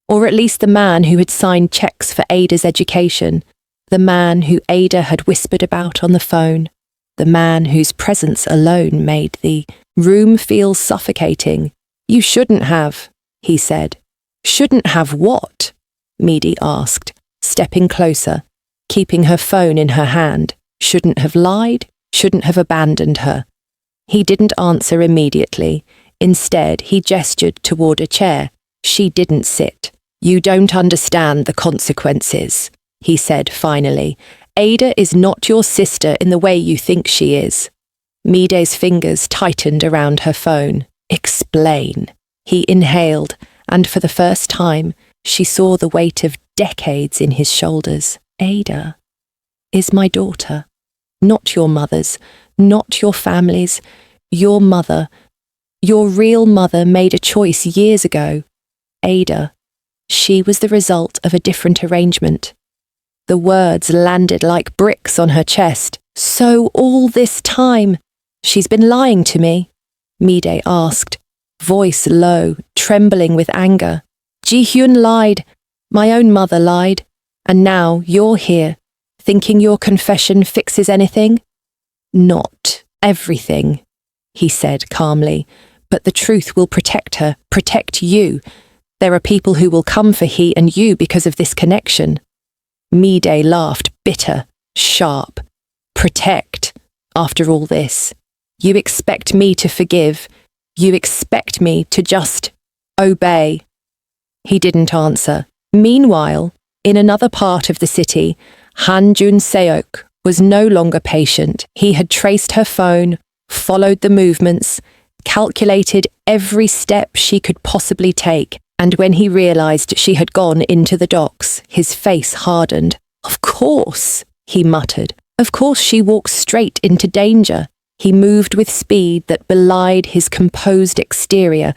Or at least the man who had signed checks for Ada's education. The man who Ada had whispered about on the phone. The man whose presence alone made the room feel suffocating. You shouldn't have, he said. Shouldn't have what? Mide asked, stepping closer, keeping her phone in her hand. Shouldn't have lied, shouldn't have abandoned her. He didn't answer immediately. Instead, he gestured toward a chair. She didn't sit. You don't understand the consequences, he said finally. Ada is not your sister in the way you think she is. Mide's fingers tightened around her phone. Explain. He inhaled, and for the first time, she saw the weight of decades in his shoulders. Ada is my daughter. Not your mother's, not your family's. Your mother, your real mother made a choice years ago. Ada, she was the result of a different arrangement. The words landed like bricks on her chest. So all this time, she's been lying to me? Mide asked, voice low, trembling with anger. Ji-hyun lied. My own mother lied. And now you're here, thinking your confession fixes anything? Not everything, he said calmly, but the truth will protect her, protect you. There are people who will come for he and you because of this connection. Mide laughed, bitter, sharp. Protect, after all this. You expect me to forgive. You expect me to just obey. He didn't answer. Meanwhile, in another part of the city, Han Joon-seok was no longer patient. He had traced her phone, followed the movements, calculated every step she could possibly take, and when he realized she had gone into the docks, his face hardened. "Of course," he muttered. "Of course she walks straight into danger." He moved with speed that belied his composed exterior,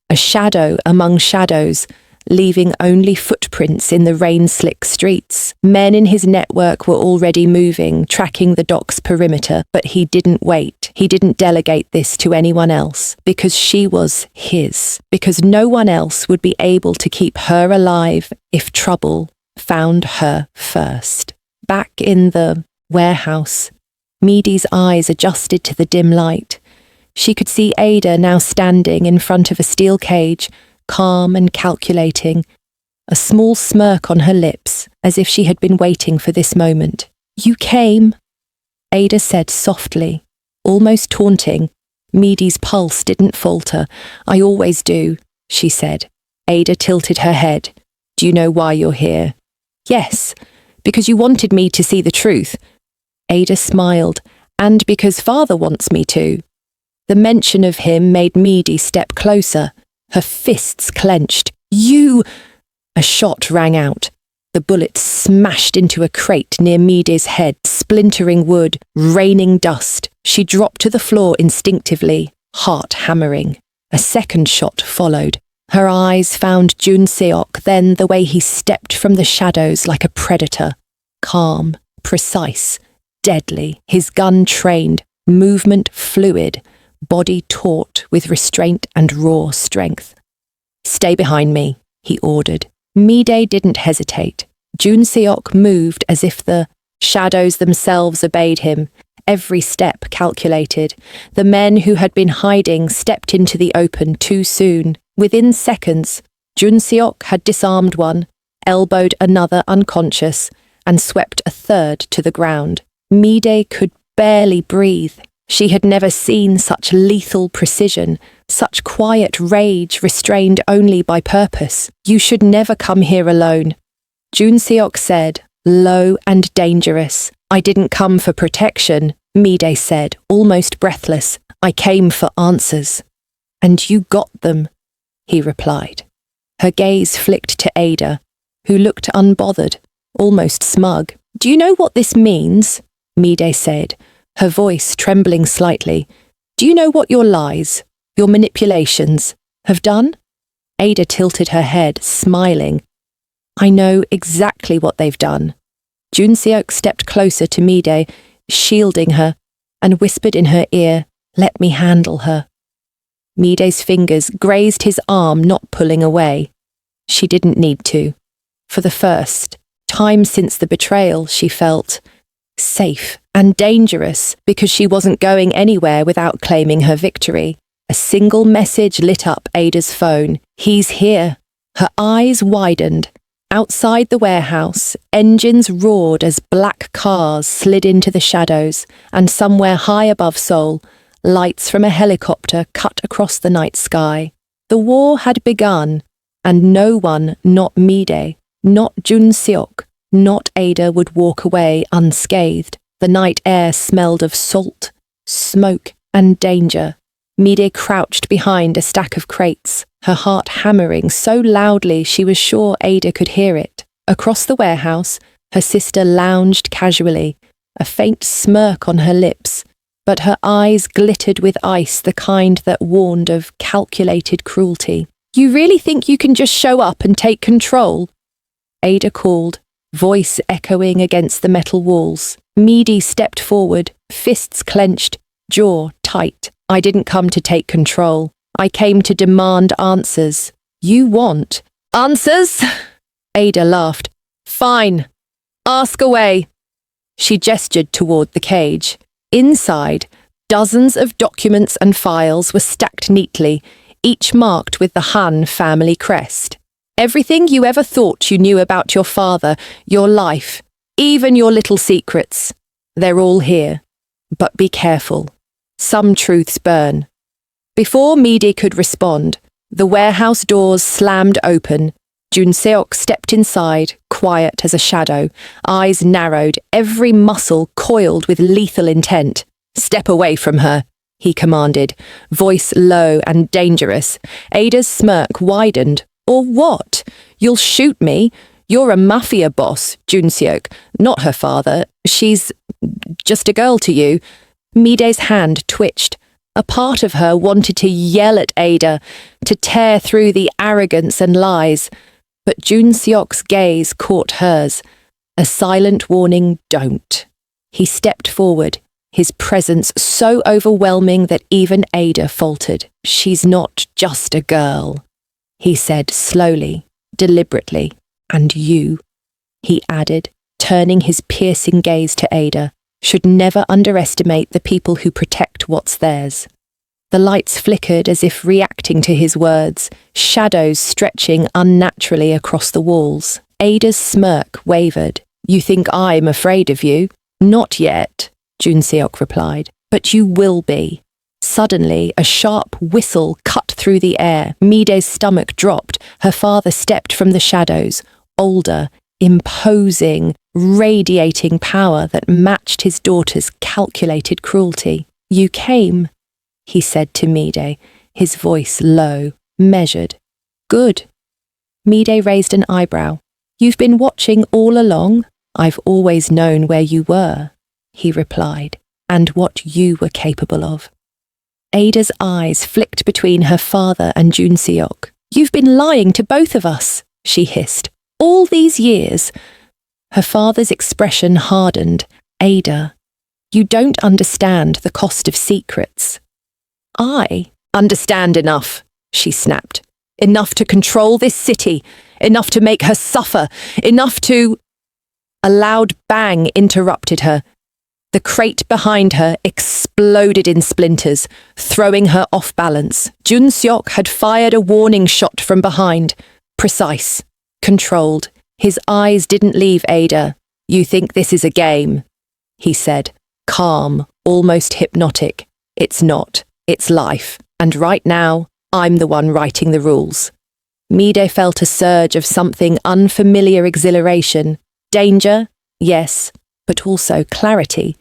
a shadow among shadows, leaving only footprints in the rain-slick streets. Men in his network were already moving, tracking the dock's perimeter, but he didn't wait. He didn't delegate this to anyone else, because she was his, because no one else would be able to keep her alive if trouble found her first. Back in the warehouse, Mide's eyes adjusted to the dim light. She could see Ada now standing in front of a steel cage, calm and calculating, a small smirk on her lips, as if she had been waiting for this moment. "You came," Ada said softly, almost taunting. Mide's pulse didn't falter. "I always do," she said. Ada tilted her head. "Do you know why you're here?" "Yes, because you wanted me to see the truth." Ada smiled. "And because father wants me to." The mention of him made Mide step closer. Her fists clenched. "You!" A shot rang out. The bullet smashed into a crate near Mide's head, splintering wood, raining dust. She dropped to the floor instinctively, heart hammering. A second shot followed. Her eyes found Joon-seok, then the way he stepped from the shadows like a predator. Calm, precise, deadly, his gun trained, movement fluid, body taut with restraint and raw strength. "Stay behind me," he ordered. Mide didn't hesitate. Joon-seok moved as if the shadows themselves obeyed him, every step calculated. The men who had been hiding stepped into the open too soon. Within seconds, Joon-seok had disarmed one, elbowed another unconscious, and swept a third to the ground. Mide could barely breathe. She had never seen such lethal precision, such quiet rage restrained only by purpose. "You should never come here alone," Joon-seok said, low and dangerous. "I didn't come for protection," Mide said, almost breathless. "I came for answers." "And you got them," he replied. Her gaze flicked to Ada, who looked unbothered, almost smug. "Do you know what this means?" Mide said, her voice trembling slightly. "Do you know what your lies, your manipulations, have done?" Ada tilted her head, smiling. "I know exactly what they've done." Joon-seok stepped closer to Mide, shielding her, and whispered in her ear, "Let me handle her." Mide's fingers grazed his arm, not pulling away. She didn't need to. For the first time since the betrayal, she felt safe and dangerous because she wasn't going anywhere without claiming her victory. A single message lit up Ada's phone. "He's here." Her eyes widened. Outside the warehouse, engines roared as black cars slid into the shadows, and somewhere high above Seoul, lights from a helicopter cut across the night sky. The war had begun, and no one, not Mide, not Joon-seok, not Ada, would walk away unscathed. The night air smelled of salt, smoke, and danger. Mide crouched behind a stack of crates, her heart hammering so loudly she was sure Ada could hear it. Across the warehouse, her sister lounged casually, a faint smirk on her lips, but her eyes glittered with ice, the kind that warned of calculated cruelty. "You really think you can just show up and take control?" Ada called, voice echoing against the metal walls. Mide stepped forward, fists clenched, jaw tight. "I didn't come to take control. I came to demand answers." "You want answers?" Ada laughed. "Fine. Ask away." She gestured toward the cage. Inside, dozens of documents and files were stacked neatly, each marked with the Han family crest. Everything you ever thought you knew about your father, your life, even your little secrets. They're all here. But be careful. Some truths burn. Before Mide could respond, the warehouse doors slammed open. Joon-seok stepped inside, quiet as a shadow, eyes narrowed, every muscle coiled with lethal intent. "Step away from her," he commanded, voice low and dangerous. Ada's smirk widened. "Or what? You'll shoot me? You're a Mafia boss, Joon-seok, not her father. She's just a girl to you." Mide's hand twitched. A part of her wanted to yell at Ada, to tear through the arrogance and lies. But Joon-seok's gaze caught hers. A silent warning, "Don't." He stepped forward, his presence so overwhelming that even Ada faltered. "She's not just a girl," he said slowly, deliberately. "And you," he added, turning his piercing gaze to Ada, "should never underestimate the people who protect what's theirs." The lights flickered as if reacting to his words, shadows stretching unnaturally across the walls. Ada's smirk wavered. "You think I'm afraid of you?" "Not yet," Joon-seok replied, "but you will be." Suddenly, a sharp whistle cut through the air. Mide's stomach dropped. Her father stepped from the shadows, older, imposing, radiating power that matched his daughter's calculated cruelty. "You came," he said to Mide, his voice low, measured. "Good." Mide raised an eyebrow. "You've been watching all along?" "I've always known where you were," he replied, "and what you were capable of." Ada's eyes flicked between her father and Joon-seok. "You've been lying to both of us," she hissed. "All these years." Her father's expression hardened. "Ada, you don't understand the cost of secrets." "I understand enough," she snapped. "Enough to control this city, enough to make her suffer, enough to—" A loud bang interrupted her. The crate behind her exploded in splinters, throwing her off balance. Joon-seok had fired a warning shot from behind. Precise, controlled. His eyes didn't leave Ada. "You think this is a game," he said, calm, almost hypnotic. "It's not. It's life. And right now, I'm the one writing the rules." Mide felt a surge of something unfamiliar exhilaration. Danger, yes, but also clarity.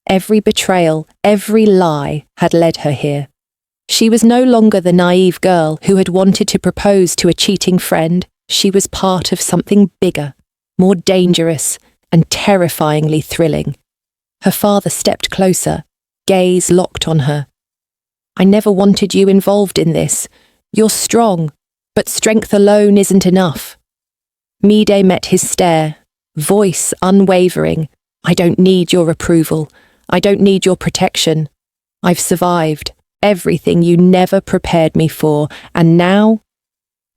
Every betrayal, every lie had led her here. She was no longer the naive girl who had wanted to propose to a cheating friend. She was part of something bigger, more dangerous, and terrifyingly thrilling. Her father stepped closer, gaze locked on her. "I never wanted you involved in this. You're strong, but strength alone isn't enough." Mide met his stare, voice unwavering. "I don't need your approval. I don't need your protection. I've survived everything you never prepared me for, and now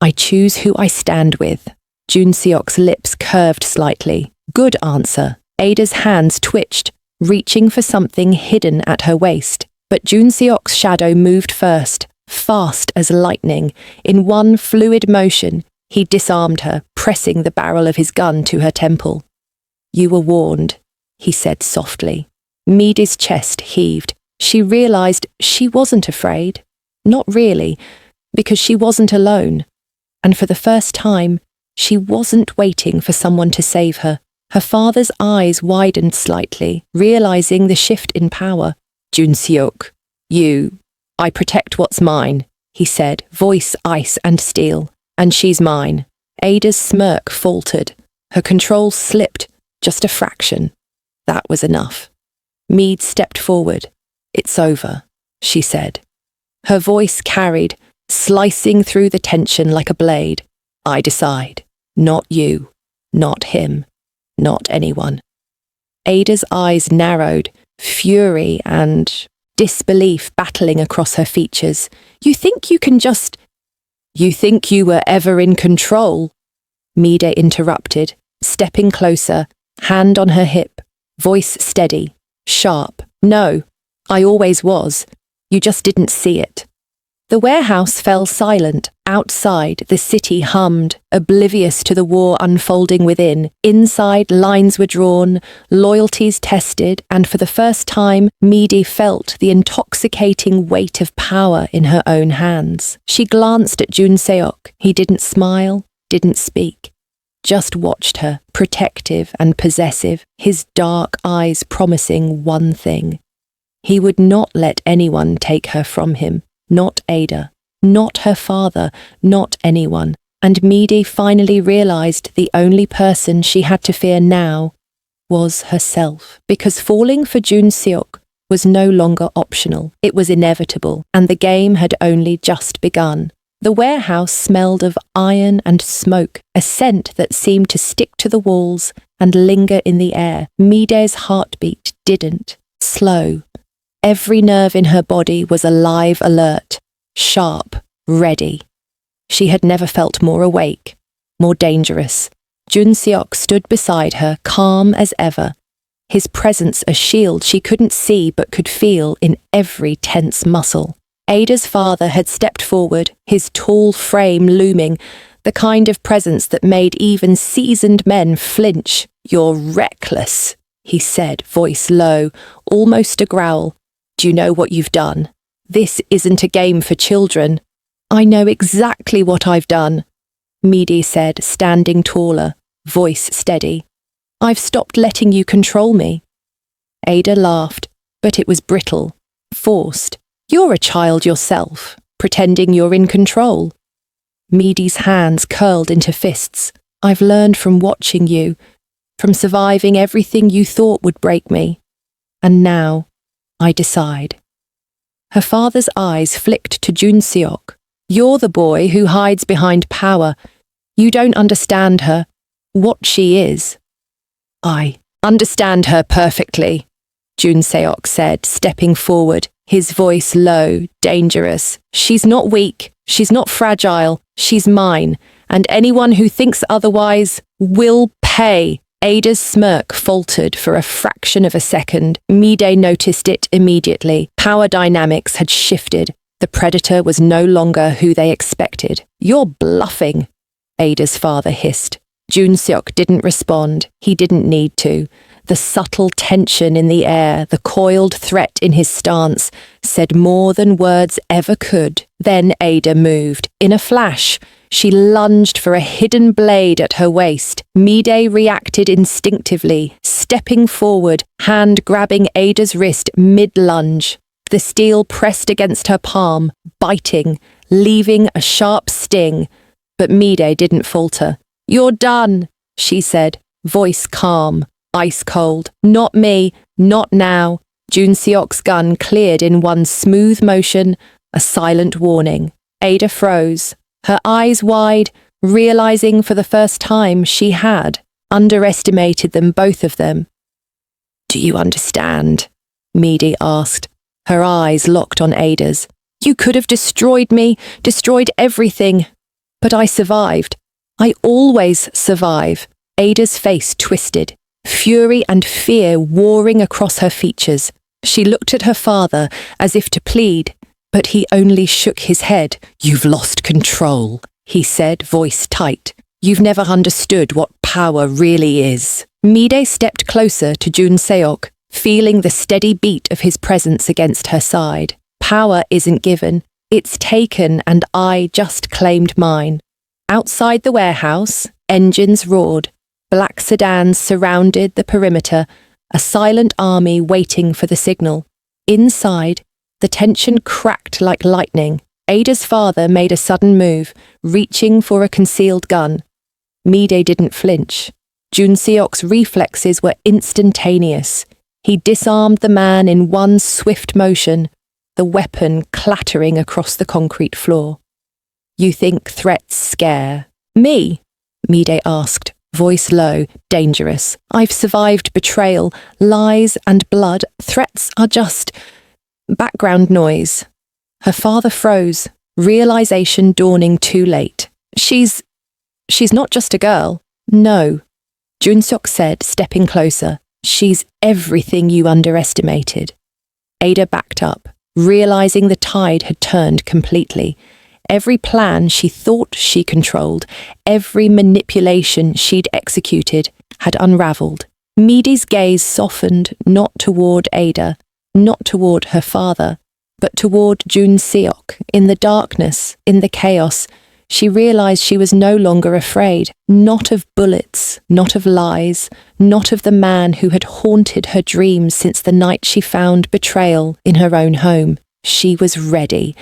I choose who I stand with." Joon-seok's lips curved slightly. "Good answer." Ada's hands twitched, reaching for something hidden at her waist. But Joon-seok's shadow moved first, fast as lightning. In one fluid motion, he disarmed her, pressing the barrel of his gun to her temple. "You were warned," he said softly. Mide's chest heaved. She realized she wasn't afraid. Not really, because she wasn't alone. And for the first time, she wasn't waiting for someone to save her. Her father's eyes widened slightly, realizing the shift in power. "Joon-seok, I protect what's mine," he said, voice ice and steel. "And she's mine." Ada's smirk faltered. Her control slipped, just a fraction. That was enough. Mide stepped forward. "It's over," she said. Her voice carried, slicing through the tension like a blade. "I decide. Not you. Not him. Not anyone." Ada's eyes narrowed, fury and disbelief battling across her features. "You think you can just—" "You think you were ever in control?" Mide interrupted, stepping closer, hand on her hip, voice steady, sharp. "No, I always was. You just didn't see it." The warehouse fell silent. Outside, the city hummed, oblivious to the war unfolding within. Inside, lines were drawn, loyalties tested, and for the first time, Mide felt the intoxicating weight of power in her own hands. She glanced at Joon-seok. He didn't smile, didn't speak, just watched her, protective and possessive, his dark eyes promising one thing. He would not let anyone take her from him, not Ada, not her father, not anyone. And Mide finally realized the only person she had to fear now was herself, because falling for Joon-seok was no longer optional. It was inevitable, and the game had only just begun. The warehouse smelled of iron and smoke, a scent that seemed to stick to the walls and linger in the air. Mide's heartbeat didn't. Slow. Every nerve in her body was alive, alert, sharp, ready. She had never felt more awake, more dangerous. Joon-seok stood beside her, calm as ever, his presence a shield she couldn't see but could feel in every tense muscle. Ada's father had stepped forward, his tall frame looming, the kind of presence that made even seasoned men flinch. "You're reckless," he said, voice low, almost a growl. "Do you know what you've done? This isn't a game for children." "I know exactly what I've done," Mide said, standing taller, voice steady. "I've stopped letting you control me." Ada laughed, but it was brittle, forced. "You're a child yourself, pretending you're in control." Mide's hands curled into fists. "I've learned from watching you, from surviving everything you thought would break me. And now, I decide." Her father's eyes flicked to Joon-seok. "You're the boy who hides behind power. You don't understand her, what she is." "I understand her perfectly," Joon-seok said, stepping forward, his voice low, dangerous. "She's not weak, she's not fragile, she's mine, and anyone who thinks otherwise will pay." Ada's smirk faltered for a fraction of a second. Mide noticed it immediately. Power dynamics had shifted. The predator was no longer who they expected. "You're bluffing," Ada's father hissed. Joon-seok didn't respond. He didn't need to. The subtle tension in the air, the coiled threat in his stance, said more than words ever could. Then Ada moved. In a flash, she lunged for a hidden blade at her waist. Mide reacted instinctively, stepping forward, hand grabbing Ada's wrist mid-lunge. The steel pressed against her palm, biting, leaving a sharp sting. But Mide didn't falter. "You're done," she said, voice calm, ice cold. "Not me, not now." Joon-seok's gun cleared in one smooth motion, a silent warning. Ada froze, her eyes wide, realizing for the first time she had underestimated them, both of them. "Do you understand?" Mide asked, her eyes locked on Ada's. "You could have destroyed me, destroyed everything. But I survived. I always survive." Ada's face twisted, fury and fear warring across her features. She looked at her father as if to plead, but he only shook his head. "You've lost control," he said, voice tight. "You've never understood what power really is." Mide stepped closer to Joon-seok, feeling the steady beat of his presence against her side. "Power isn't given. It's taken, and I just claimed mine." Outside the warehouse, engines roared. Black sedans surrounded the perimeter, a silent army waiting for the signal. Inside, the tension cracked like lightning. Ada's father made a sudden move, reaching for a concealed gun. Mide didn't flinch. Joon-seok's reflexes were instantaneous. He disarmed the man in one swift motion, the weapon clattering across the concrete floor. "You think threats scare me?" Mide asked, voice low, dangerous. "I've survived betrayal, lies and blood. Threats are just background noise." Her father froze, realization dawning too late. She's not just a girl." "No," Joon-seok said, stepping closer. "She's everything you underestimated." Ada backed up, realizing the tide had turned completely. Every plan she thought she controlled, every manipulation she'd executed, had unraveled. Mide's gaze softened not toward Ada, not toward her father, but toward Joon-seok. In the darkness, in the chaos, she realized she was no longer afraid, not of bullets, not of lies, not of the man who had haunted her dreams since the night she found betrayal in her own home. She was ready,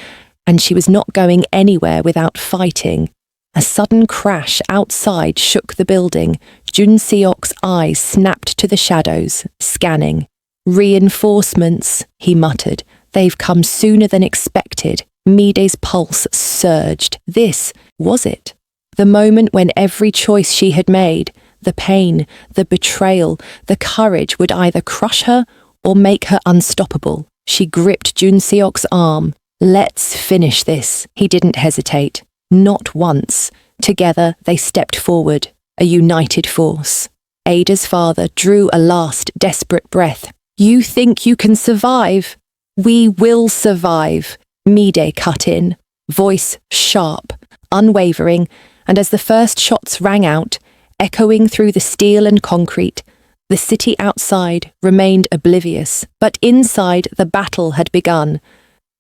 and she was not going anywhere without fighting. A sudden crash outside shook the building. Joon-seok's eyes snapped to the shadows, scanning. "Reinforcements," he muttered. "They've come sooner than expected." Mide's pulse surged. This was it. The moment when every choice she had made, the pain, the betrayal, the courage would either crush her or make her unstoppable. She gripped Joon-seok's arm. "Let's finish this." He didn't hesitate. Not once. Together they stepped forward, a united force. Ada's father drew a last desperate breath. "You think you can survive? We will survive." Mide cut in, voice sharp, unwavering, and as the first shots rang out, echoing through the steel and concrete, the city outside remained oblivious, but inside the battle had begun,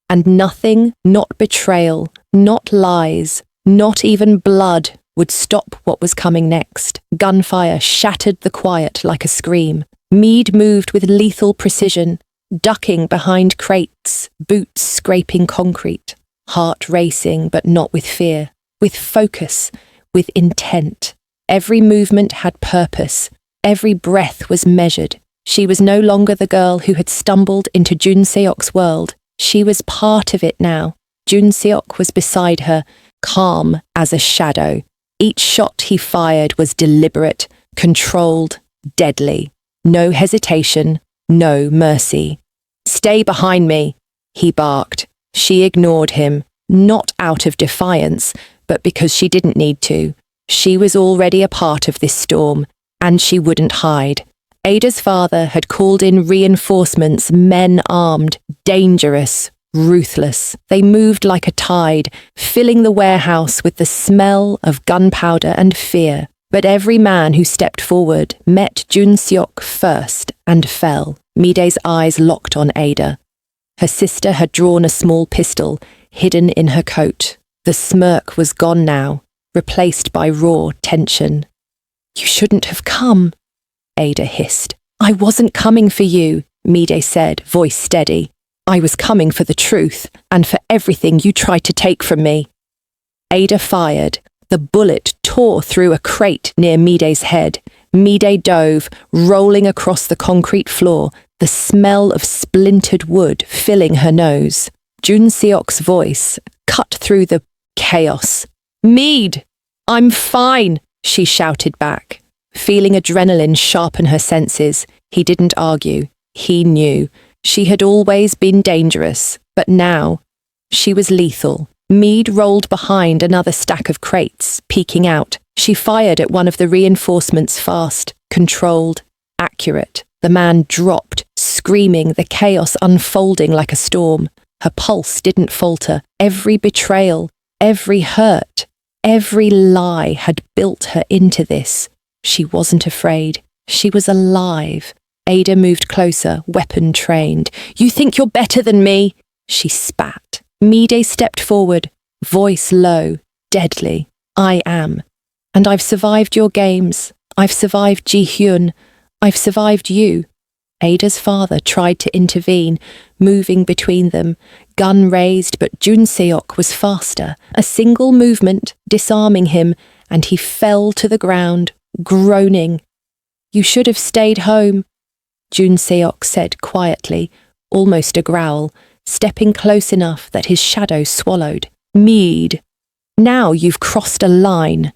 and nothing, not betrayal, not lies, not even blood, would stop what was coming next. Gunfire shattered the quiet like a scream. Mide moved with lethal precision, ducking behind crates, boots scraping concrete, heart racing but not with fear, with focus, with intent. Every movement had purpose, every breath was measured. She was no longer the girl who had stumbled into Joon-seok's world. She was part of it now. Joon-seok was beside her, calm as a shadow. Each shot he fired was deliberate, controlled, deadly. No hesitation, no mercy. "Stay behind me," he barked. She ignored him, not out of defiance, but because she didn't need to. She was already a part of this storm, and she wouldn't hide. Ada's father had called in reinforcements, men armed, dangerous, ruthless. They moved like a tide, filling the warehouse with the smell of gunpowder and fear. But every man who stepped forward met Joon-seok first and fell. Mide's eyes locked on Ada. Her sister had drawn a small pistol, hidden in her coat. The smirk was gone now, replaced by raw tension. "You shouldn't have come," Ada hissed. "I wasn't coming for you," Mide said, voice steady. "I was coming for the truth, and for everything you tried to take from me." Ada fired. The bullet tore through a crate near Mide's head. Mide dove, rolling across the concrete floor, the smell of splintered wood filling her nose. Joon-seok's voice cut through the chaos. "Mide! I'm fine!" she shouted back. Feeling adrenaline sharpen her senses, he didn't argue. He knew. She had always been dangerous, but now she was lethal. Mide rolled behind another stack of crates, peeking out. She fired at one of the reinforcements fast, controlled, accurate. The man dropped, screaming, the chaos unfolding like a storm. Her pulse didn't falter. Every betrayal, every hurt, every lie had built her into this. She wasn't afraid. She was alive. Ada moved closer, weapon trained. "You think you're better than me?" She spat. Mide stepped forward, voice low, deadly. "I am. And I've survived your games. I've survived Ji-hyun. I've survived you." Ada's father tried to intervene, moving between them. Gun raised, but Joon-seok was faster. A single movement, disarming him, and he fell to the ground, groaning. "You should have stayed home," Joon-seok said quietly, almost a growl, stepping close enough that his shadow swallowed. "Mide, now you've crossed a line."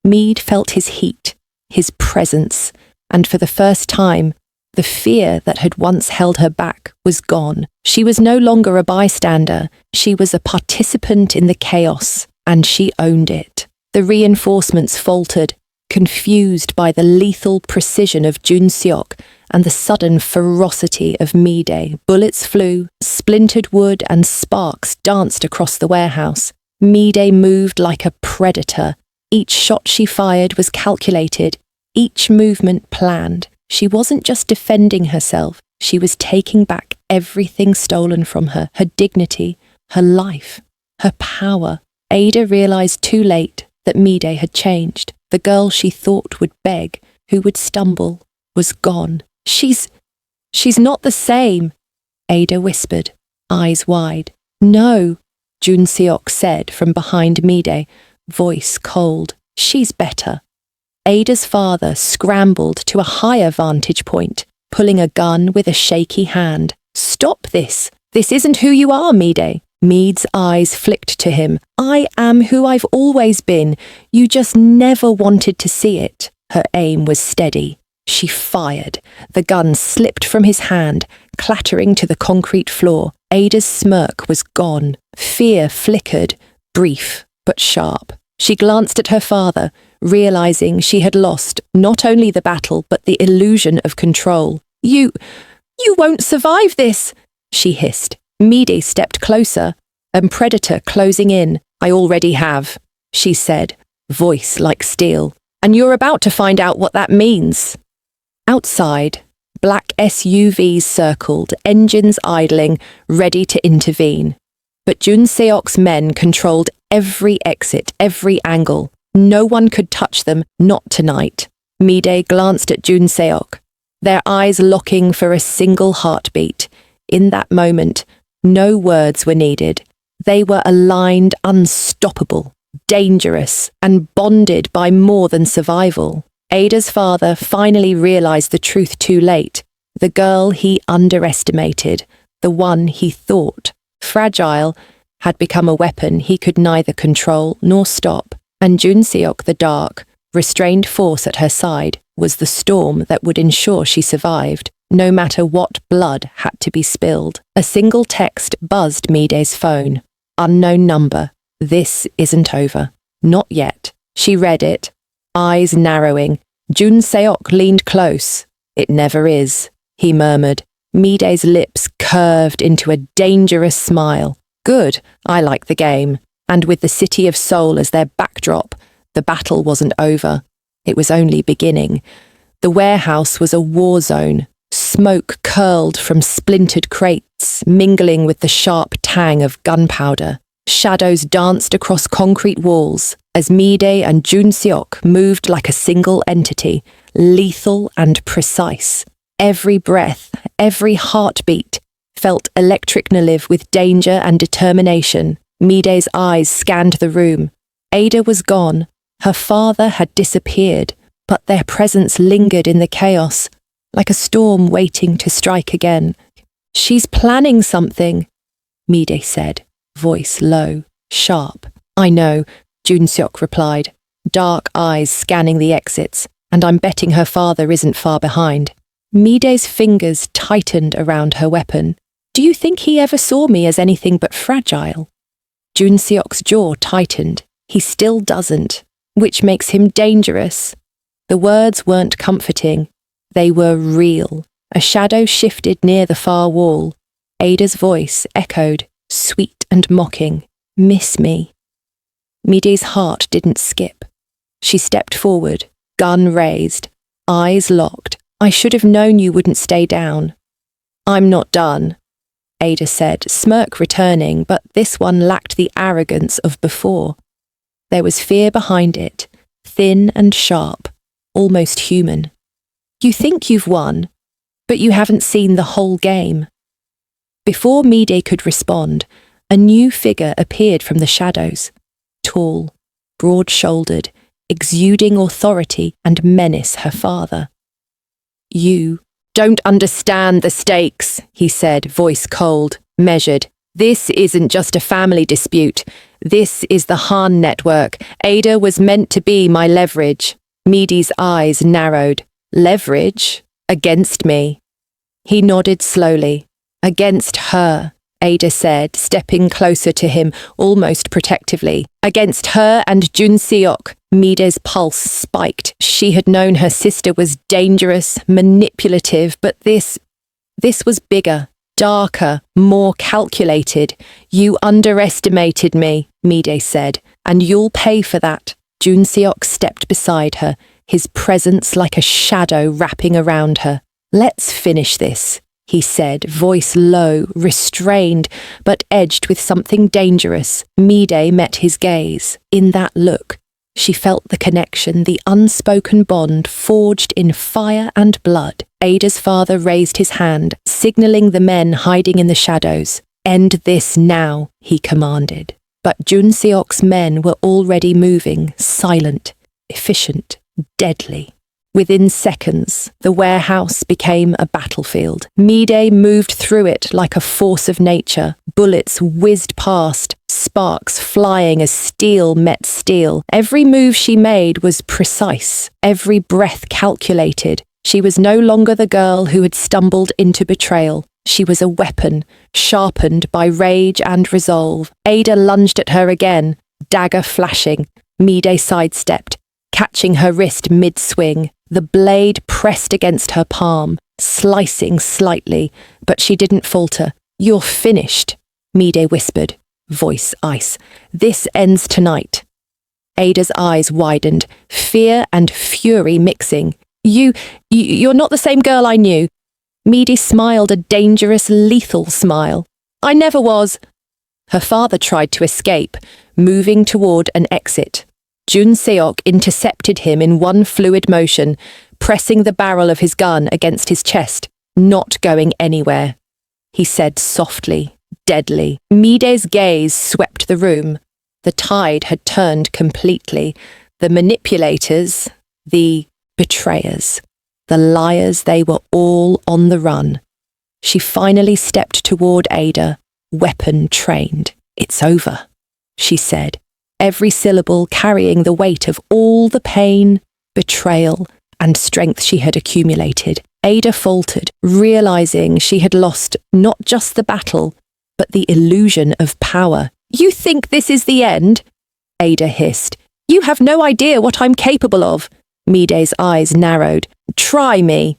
Mide felt his heat, his presence, and for the first time, the fear that had once held her back was gone. She was no longer a bystander. She was a participant in the chaos, and she owned it. The reinforcements faltered, confused by the lethal precision of Joon-seok and the sudden ferocity of Mide. Bullets flew, splintered wood and sparks danced across the warehouse. Mide moved like a predator. Each shot she fired was calculated, each movement planned. She wasn't just defending herself, she was taking back everything stolen from her, her dignity, her life, her power. Ada realized too late that Mide had changed. The girl she thought would beg, who would stumble, was gone. She's not the same, Ada whispered, eyes wide. No, Joon-seok said from behind Mide, voice cold. She's better. Ada's father scrambled to a higher vantage point, pulling a gun with a shaky hand. Stop this! This isn't who you are, Mide. Mide's eyes flicked to him. I am who I've always been. You just never wanted to see it. Her aim was steady. She fired. The gun slipped from his hand, clattering to the concrete floor. Ada's smirk was gone. Fear flickered, brief but sharp. She glanced at her father, realizing she had lost not only the battle but the illusion of control. You won't survive this, she hissed. Mide stepped closer, a predator closing in. I already have, she said, voice like steel. And you're about to find out what that means. Outside, black SUVs circled, engines idling, ready to intervene. But Joon-seok's men controlled every exit, every angle. No one could touch them, not tonight. Mide glanced at Joon-seok, their eyes locking for a single heartbeat. In that moment, no words were needed. They were aligned, unstoppable, dangerous, and bonded by more than survival. Ada's father finally realized the truth too late. The girl he underestimated, the one he thought fragile, had become a weapon he could neither control nor stop. And Joon-seok, the dark, restrained force at her side, was the storm that would ensure she survived, no matter what blood had to be spilled. A single text buzzed Mide's phone. Unknown number. This isn't over. Not yet. She read it, eyes narrowing. Joon-seok leaned close. It never is, he murmured. Mide's lips curved into a dangerous smile. Good, I like the game. And with the city of Seoul as their backdrop, the battle wasn't over. It was only beginning. The warehouse was a war zone. Smoke curled from splintered crates, mingling with the sharp tang of gunpowder. Shadows danced across concrete walls as Mide and Joon-seok moved like a single entity, lethal and precise. Every breath, every heartbeat felt electric Naliv with danger and determination. Mide's eyes scanned the room. Ada was gone. Her father had disappeared, but their presence lingered in the chaos, like a storm waiting to strike again. She's planning something, Mide said, voice low, sharp. I know, Joon-seok replied, dark eyes scanning the exits, and I'm betting her father isn't far behind. Mide's fingers tightened around her weapon. Do you think he ever saw me as anything but fragile? Joon-seok's jaw tightened. He still doesn't, which makes him dangerous. The words weren't comforting. They were real. A shadow shifted near the far wall. Ada's voice echoed, sweet and mocking. Miss me. Mide's heart didn't skip. She stepped forward, gun raised, eyes locked. I should have known you wouldn't stay down. I'm not done, Ada said, smirk returning, but this one lacked the arrogance of before. There was fear behind it, thin and sharp, almost human. You think you've won, but you haven't seen the whole game. Before Mide could respond, a new figure appeared from the shadows. Tall, broad-shouldered, exuding authority and menace her father. You don't understand the stakes, he said, voice cold, measured. This isn't just a family dispute. This is the Han network. Ada was meant to be my leverage. Mide's eyes narrowed. Leverage? Against me? He nodded slowly. Against her, Ada said, stepping closer to him, almost protectively. Against her and Joon-seok. Mide's pulse spiked. She had known her sister was dangerous, manipulative, but this was bigger, darker, more calculated. You underestimated me, Mide said, and you'll pay for that. Joon-seok stepped beside her, his presence like a shadow wrapping around her. Let's finish this, he said, voice low, restrained, but edged with something dangerous. Mide met his gaze. In that look, she felt the connection, the unspoken bond forged in fire and blood. Ada's father raised his hand, signaling the men hiding in the shadows. End this now, he commanded. But Joon-seok's men were already moving, silent, efficient, deadly. Within seconds, the warehouse became a battlefield. Mide moved through it like a force of nature. Bullets whizzed past, sparks flying as steel met steel. Every move she made was precise, every breath calculated. She was no longer the girl who had stumbled into betrayal. She was a weapon, sharpened by rage and resolve. Ada lunged at her again, dagger flashing. Mide sidestepped, catching her wrist mid-swing. The blade pressed against her palm, slicing slightly, but she didn't falter. You're finished, Mide whispered, voice ice. This ends tonight. Ada's eyes widened, fear and fury mixing. You're not the same girl I knew. Mide smiled a dangerous, lethal smile. I never was. Her father tried to escape, moving toward an exit. Joon-seok intercepted him in one fluid motion, pressing the barrel of his gun against his chest, not going anywhere. He said softly, deadly. Mide's gaze swept the room. The tide had turned completely. The manipulators, the betrayers, the liars, they were all on the run. She finally stepped toward Ada, weapon trained. It's over, she said, every syllable carrying the weight of all the pain, betrayal, and strength she had accumulated. Ada faltered, realizing she had lost not just the battle, but the illusion of power. You think this is the end? Ada hissed. You have no idea what I'm capable of. Mide's eyes narrowed. Try me.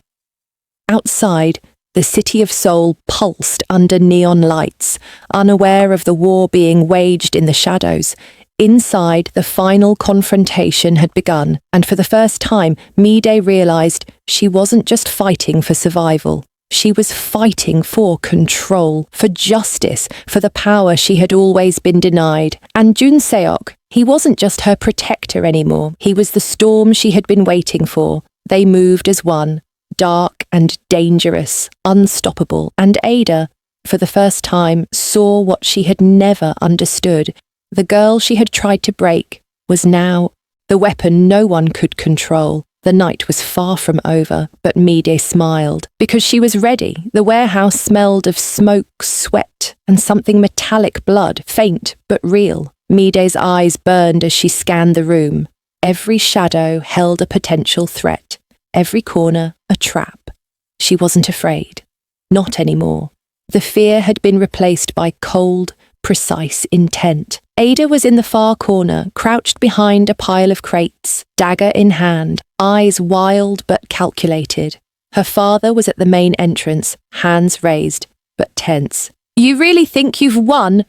Outside, the city of Seoul pulsed under neon lights, unaware of the war being waged in the shadows. Inside, the final confrontation had begun, and for the first time, Mide realized she wasn't just fighting for survival. She was fighting for control, for justice, for the power she had always been denied. And Joon-seok, he wasn't just her protector anymore. He was the storm she had been waiting for. They moved as one, dark and dangerous, unstoppable. And Ada, for the first time, saw what she had never understood. The girl she had tried to break was now the weapon no one could control. The night was far from over, but Mide smiled. Because she was ready. The warehouse smelled of smoke, sweat, and something metallic blood, faint but real. Mide's eyes burned as she scanned the room. Every shadow held a potential threat. Every corner a trap. She wasn't afraid. Not anymore. The fear had been replaced by cold, precise intent. Ada was in the far corner, crouched behind a pile of crates, dagger in hand, eyes wild but calculated. Her father was at the main entrance, hands raised, but tense. You really think you've won?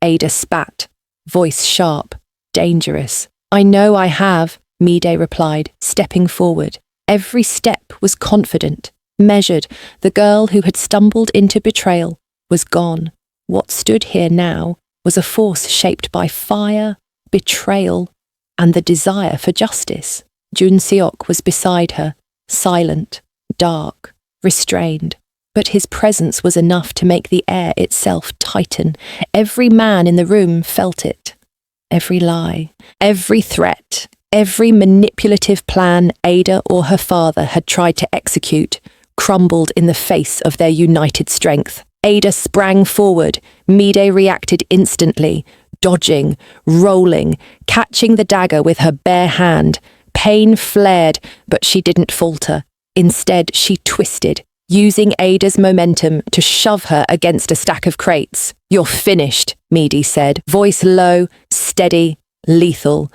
Ada spat, voice sharp, dangerous. I know I have, Mide replied, stepping forward. Every step was confident, measured. The girl who had stumbled into betrayal was gone. What stood here now was a force shaped by fire, betrayal, and the desire for justice. Joon-seok was beside her, silent, dark, restrained. But his presence was enough to make the air itself tighten. Every man in the room felt it. Every lie, every threat, every manipulative plan Ada or her father had tried to execute crumbled in the face of their united strength. Ada sprang forward. Mide reacted instantly, dodging, rolling, catching the dagger with her bare hand. Pain flared, but she didn't falter. Instead, she twisted, using Ada's momentum to shove her against a stack of crates. You're finished, Mide said, voice low, steady, lethal.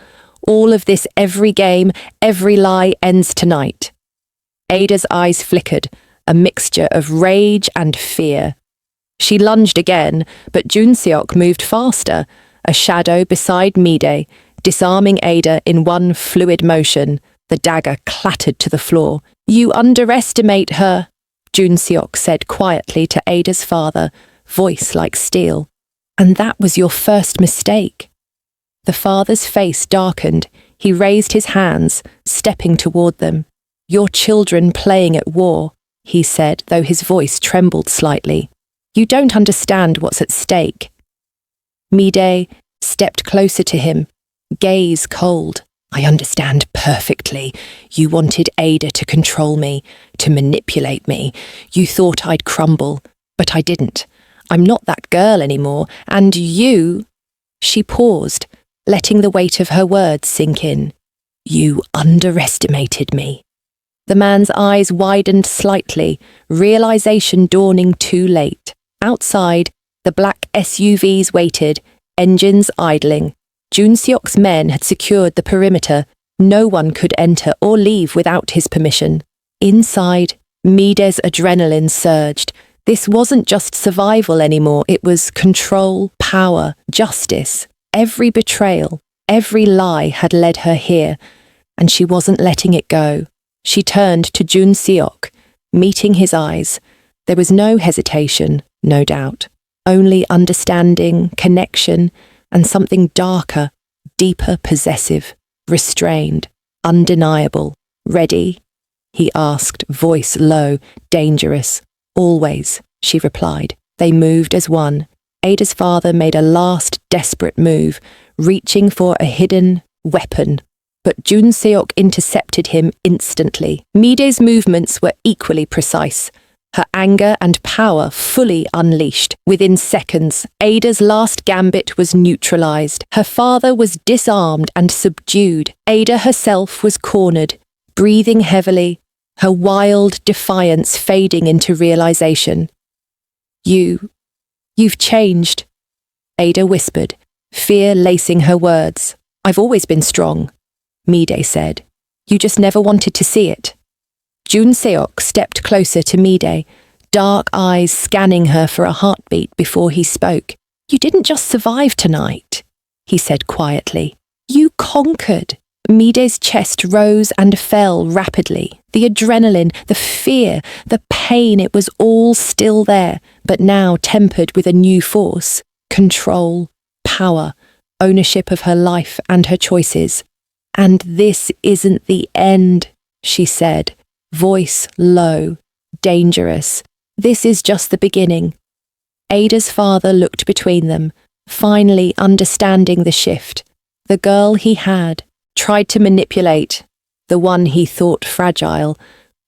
All of this, every game, every lie ends tonight. Ada's eyes flickered, a mixture of rage and fear. She lunged again, but Joon-seok moved faster, a shadow beside Mide, disarming Ada in one fluid motion. The dagger clattered to the floor. You underestimate her. Joon-seok said quietly to Ada's father, voice like steel. And that was your first mistake. The father's face darkened. He raised his hands, stepping toward them. Your children playing at war, he said, though his voice trembled slightly. You don't understand what's at stake. Mide stepped closer to him, gaze cold. I understand perfectly. You wanted Ada to control me, to manipulate me. You thought I'd crumble, but I didn't. I'm not that girl anymore, and you... She paused, letting the weight of her words sink in. You underestimated me. The man's eyes widened slightly, realization dawning too late. Outside, the black SUVs waited, engines idling. Joon-seok's men had secured the perimeter. No one could enter or leave without his permission. Inside, Mide's adrenaline surged. This wasn't just survival anymore, it was control, power, justice. Every betrayal, every lie had led her here, and she wasn't letting it go. She turned to Joon-seok, meeting his eyes. There was no hesitation, no doubt, only understanding, connection, and something darker, deeper possessive, restrained, undeniable. Ready? He asked, voice low, dangerous. Always, she replied. They moved as one. Ada's father made a last desperate move, reaching for a hidden weapon. But Joon-seok intercepted him instantly. Mide's movements were equally precise. Her anger and power fully unleashed. Within seconds, Ada's last gambit was neutralized. Her father was disarmed and subdued. Ada herself was cornered, breathing heavily, her wild defiance fading into realization. You've changed, Ada whispered, fear lacing her words. I've always been strong, Mide said. You just never wanted to see it. Joon-seok stepped closer to Mide, dark eyes scanning her for a heartbeat before he spoke. You didn't just survive tonight, he said quietly. You conquered. Mide's chest rose and fell rapidly. The adrenaline, the fear, the pain, it was all still there, but now tempered with a new force. Control, power, ownership of her life and her choices. And this isn't the end, she said, voice low, dangerous. This is just the beginning. Ada's father looked between them, finally understanding the shift. The girl he had tried to manipulate, the one he thought fragile,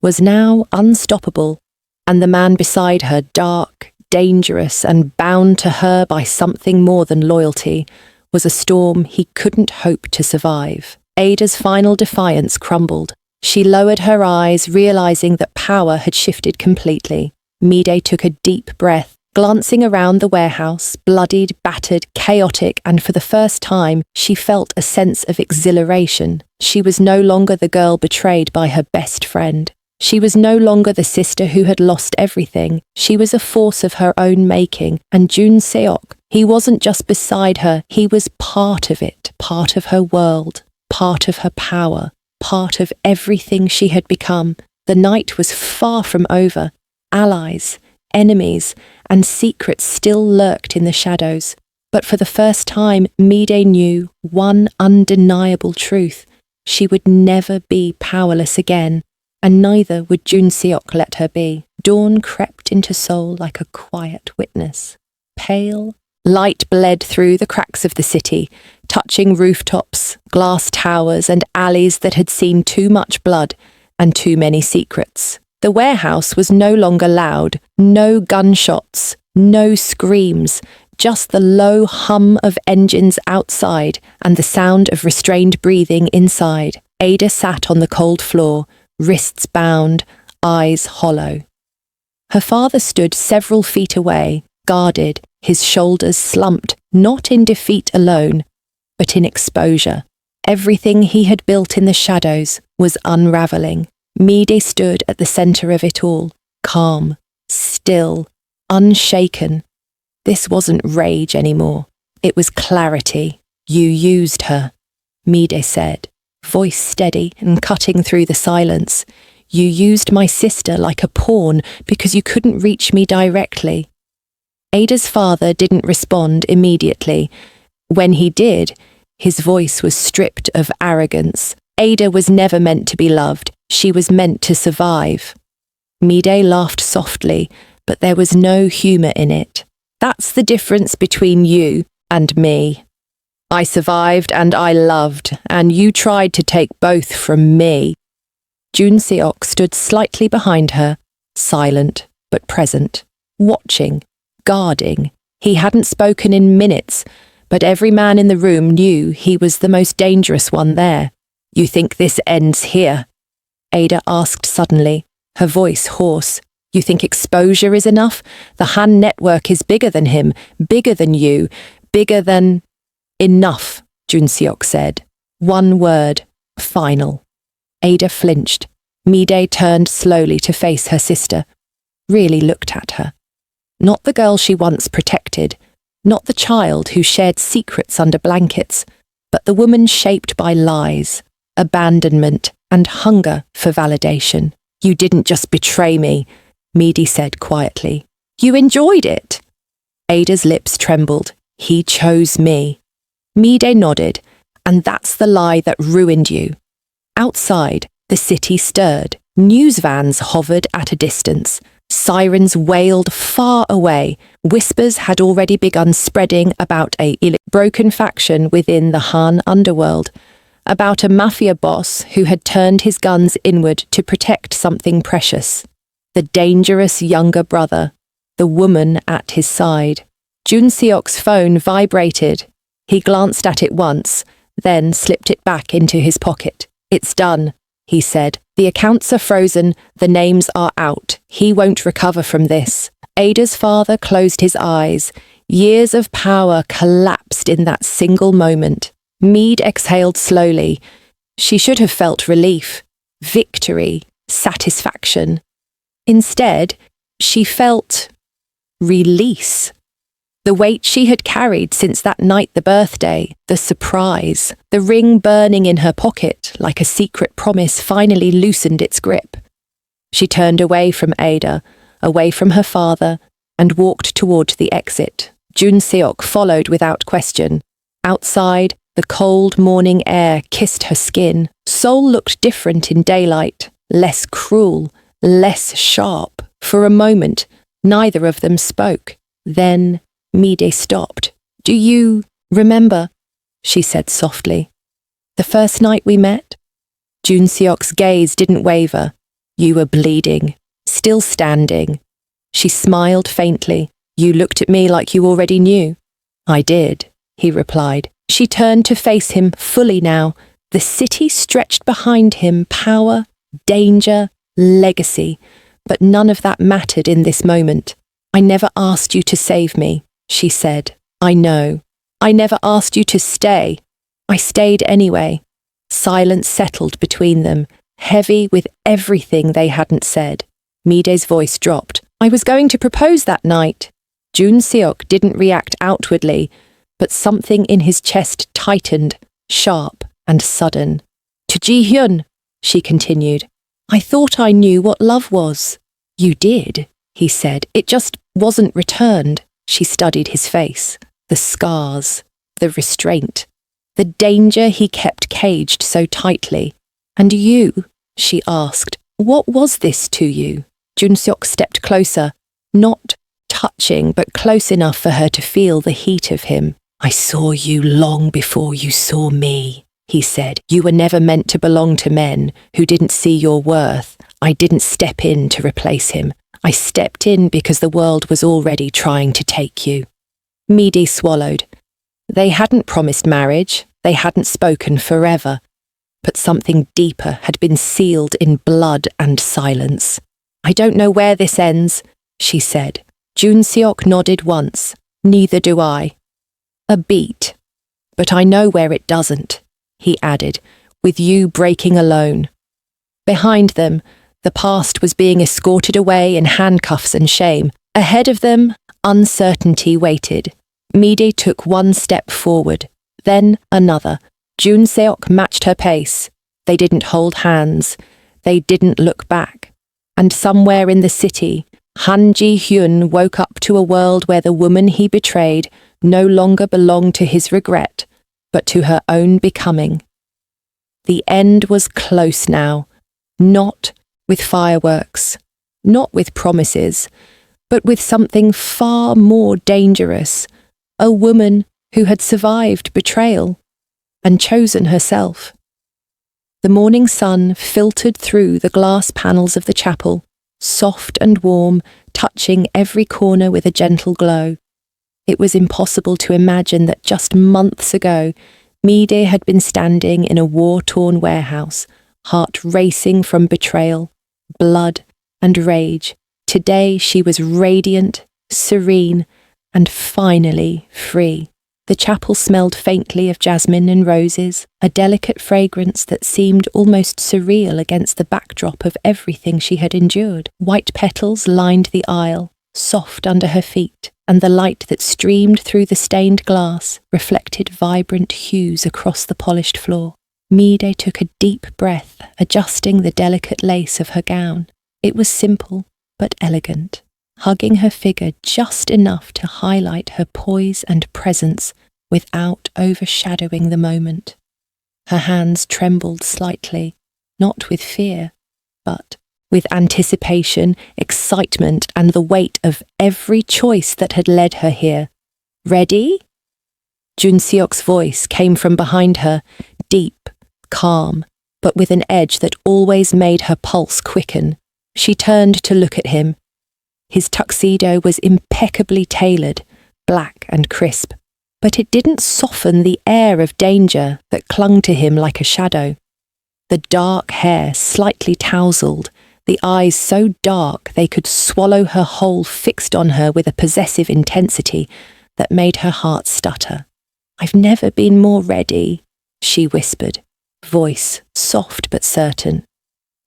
was now unstoppable, and the man beside her dark, dangerous, and bound to her by something more than loyalty, was a storm he couldn't hope to survive. Ada's final defiance crumbled. She lowered her eyes, realizing that power had shifted completely. Mide took a deep breath, glancing around the warehouse, bloodied, battered, chaotic, and for the first time, she felt a sense of exhilaration. She was no longer the girl betrayed by her best friend. She was no longer the sister who had lost everything. She was a force of her own making, and Joon-seok, he wasn't just beside her, he was part of it, part of her world, part of her power, part of everything she had become. The night was far from over. Allies, enemies, and secrets still lurked in the shadows. But for the first time, Mide knew one undeniable truth. She would never be powerless again, and neither would Joon-seok let her be. Dawn crept into Seoul like a quiet witness. Pale, light bled through the cracks of the city, touching rooftops, glass towers, and alleys that had seen too much blood and too many secrets. The warehouse was no longer loud, no gunshots, no screams, just the low hum of engines outside and the sound of restrained breathing inside. Ada sat on the cold floor, wrists bound, eyes hollow. Her father stood several feet away, guarded, his shoulders slumped, not in defeat alone, but in exposure. Everything he had built in the shadows was unraveling. Mide stood at the center of it all, calm, still, unshaken. This wasn't rage anymore. It was clarity. You used her, Mide said, voice steady and cutting through the silence. You used my sister like a pawn because you couldn't reach me directly. Ada's father didn't respond immediately. When he did, his voice was stripped of arrogance. Ada was never meant to be loved. She was meant to survive. Mide laughed softly, but there was no humour in it. That's the difference between you and me. I survived and I loved, and you tried to take both from me. Joon-seok stood slightly behind her, silent but present, watching, guarding. He hadn't spoken in minutes, but every man in the room knew he was the most dangerous one there. You think this ends here? Ada asked suddenly, her voice hoarse. You think exposure is enough? The Han network is bigger than him, bigger than you, bigger than... Enough, Joon-seok said. One word, final. Ada flinched. Mide turned slowly to face her sister, really looked at her. Not the girl she once protected, not the child who shared secrets under blankets, but the woman shaped by lies, abandonment, and hunger for validation. You didn't just betray me, Mide said quietly. You enjoyed it. Ada's lips trembled. He chose me. Mide nodded, and that's the lie that ruined you. Outside, the city stirred. News vans hovered at a distance. Sirens wailed far away. Whispers had already begun spreading about a broken faction within the Han underworld, about a Mafia boss who had turned his guns inward to protect something precious. The dangerous younger brother, the woman at his side. Joon-seok's phone vibrated. He glanced at it once, then slipped it back into his pocket. It's done, he said. The accounts are frozen, the names are out. He won't recover from this. Ada's father closed his eyes. Years of power collapsed in that single moment. Mide exhaled slowly. She should have felt relief, victory, satisfaction. Instead, she felt release. The weight she had carried since that night, the birthday, the surprise, the ring burning in her pocket like a secret promise finally loosened its grip. She turned away from Ada, away from her father, and walked toward the exit. Joon-seok followed without question. Outside, the cold morning air kissed her skin. Seoul looked different in daylight, less cruel, less sharp. For a moment, neither of them spoke. Then Mide stopped. Do you remember? She said softly. The first night we met? Joon-seok's gaze didn't waver. You were bleeding, still standing. She smiled faintly. You looked at me like you already knew. I did, he replied. She turned to face him fully now. The city stretched behind him, power, danger, legacy. But none of that mattered in this moment. I never asked you to save me, she said. I know. I never asked you to stay. I stayed anyway. Silence settled between them, heavy with everything they hadn't said. Mide's voice dropped. I was going to propose that night. Joon-seok didn't react outwardly, but something in his chest tightened, sharp and sudden. To Ji-hyun, she continued. I thought I knew what love was. You did, he said. It just wasn't returned. She studied his face, the scars, the restraint, the danger he kept caged so tightly. And you, she asked, what was this to you? Joon-seok stepped closer, not touching, but close enough for her to feel the heat of him. I saw you long before you saw me, he said. You were never meant to belong to men who didn't see your worth. I didn't step in to replace him. I stepped in because the world was already trying to take you. Mide swallowed. They hadn't promised marriage. They hadn't spoken forever. But something deeper had been sealed in blood and silence. I don't know where this ends, she said. Joon-seok nodded once. Neither do I. A beat. But I know where it doesn't, he added, with you breaking alone. Behind them, the past was being escorted away in handcuffs and shame. Ahead of them, uncertainty waited. Mide took one step forward, then another. Joon-seok matched her pace. They didn't hold hands. They didn't look back. And somewhere in the city, Han Ji-hyun woke up to a world where the woman he betrayed no longer belonged to his regret, but to her own becoming. The end was close now, not with fireworks, not with promises, but with something far more dangerous, a woman who had survived betrayal and chosen herself. The morning sun filtered through the glass panels of the chapel, soft and warm, touching every corner with a gentle glow. It was impossible to imagine that just months ago, Mide had been standing in a war-torn warehouse, heart racing from betrayal, blood, and rage. Today she was radiant, serene, and finally free. The chapel smelled faintly of jasmine and roses, a delicate fragrance that seemed almost surreal against the backdrop of everything she had endured. White petals lined the aisle, soft under her feet, and the light that streamed through the stained glass reflected vibrant hues across the polished floor. Mide took a deep breath, adjusting the delicate lace of her gown. It was simple, but elegant, hugging her figure just enough to highlight her poise and presence without overshadowing the moment. Her hands trembled slightly, not with fear, but with anticipation, excitement, and the weight of every choice that had led her here. Ready? Joon-seok's voice came from behind her, deep, calm, but with an edge that always made her pulse quicken. She turned to look at him. His tuxedo was impeccably tailored, black and crisp, but it didn't soften the air of danger that clung to him like a shadow. The dark hair slightly tousled, the eyes so dark they could swallow her whole, fixed on her with a possessive intensity that made her heart stutter. "I've never been more ready," she whispered, voice soft but certain.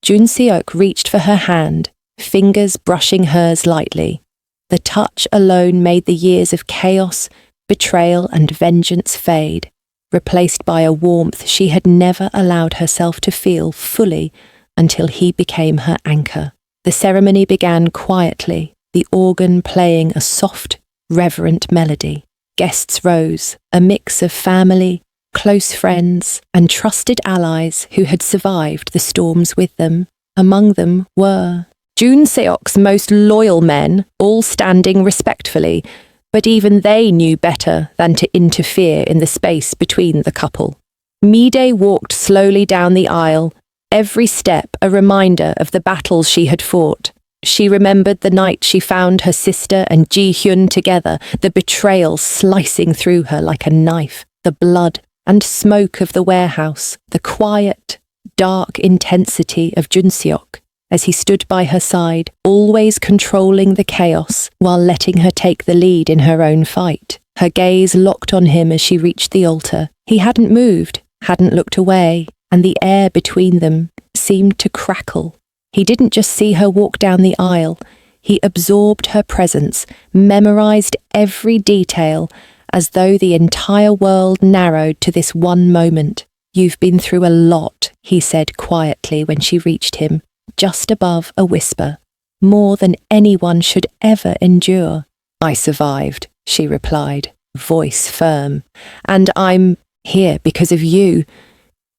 Joon-seok reached for her hand, fingers brushing hers lightly. The touch alone made the years of chaos, betrayal, and vengeance fade, replaced by a warmth she had never allowed herself to feel fully until he became her anchor. The ceremony began quietly, the organ playing a soft, reverent melody. Guests rose, a mix of family, close friends, and trusted allies who had survived the storms with them. Among them were Joon-seok's most loyal men, all standing respectfully, but even they knew better than to interfere in the space between the couple. Mide walked slowly down the aisle, every step a reminder of the battles she had fought. She remembered the night she found her sister and Ji-hyun together, the betrayal slicing through her like a knife, the blood and smoke of the warehouse, the quiet, dark intensity of Joon-seok as he stood by her side, always controlling the chaos while letting her take the lead in her own fight. Her gaze locked on him as she reached the altar. He hadn't moved, hadn't looked away, and the air between them seemed to crackle. He didn't just see her walk down the aisle, he absorbed her presence, memorized every detail, as though the entire world narrowed to this one moment. "You've been through a lot," he said quietly when she reached him, just above a whisper, "more than anyone should ever endure." "I survived," she replied, voice firm, "and I'm here because of you."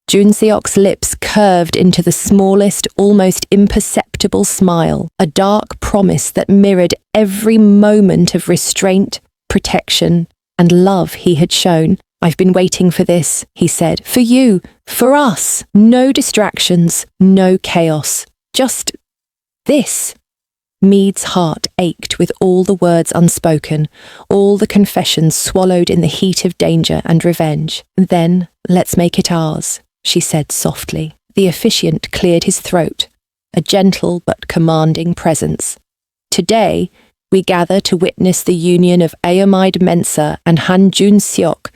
Joon-seok's lips curved into the smallest, almost imperceptible smile, a dark promise that mirrored every moment of restraint, protection, and love he had shown. "I've been waiting for this," he said. "For you, for us. No distractions, no chaos. Just this." Mide's heart ached with all the words unspoken, all the confessions swallowed in the heat of danger and revenge. "Then, let's make it ours," she said softly. The officiant cleared his throat, a gentle but commanding presence. "Today, we gather to witness the union of Ayomide Mensa and Han Joon-seok,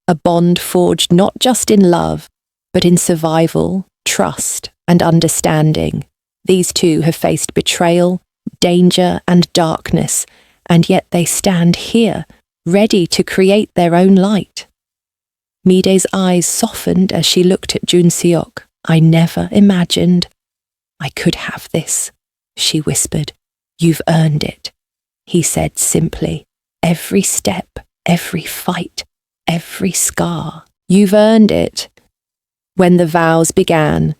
a bond forged not just in love, but in survival, trust, and understanding. These two have faced betrayal, danger, and darkness, and yet they stand here, ready to create their own light." Mide's eyes softened as she looked at Joon-seok. "I never imagined." I could have this, she whispered. You've earned it, he said simply. Every step, every fight, every scar. You've earned it. When the vows began,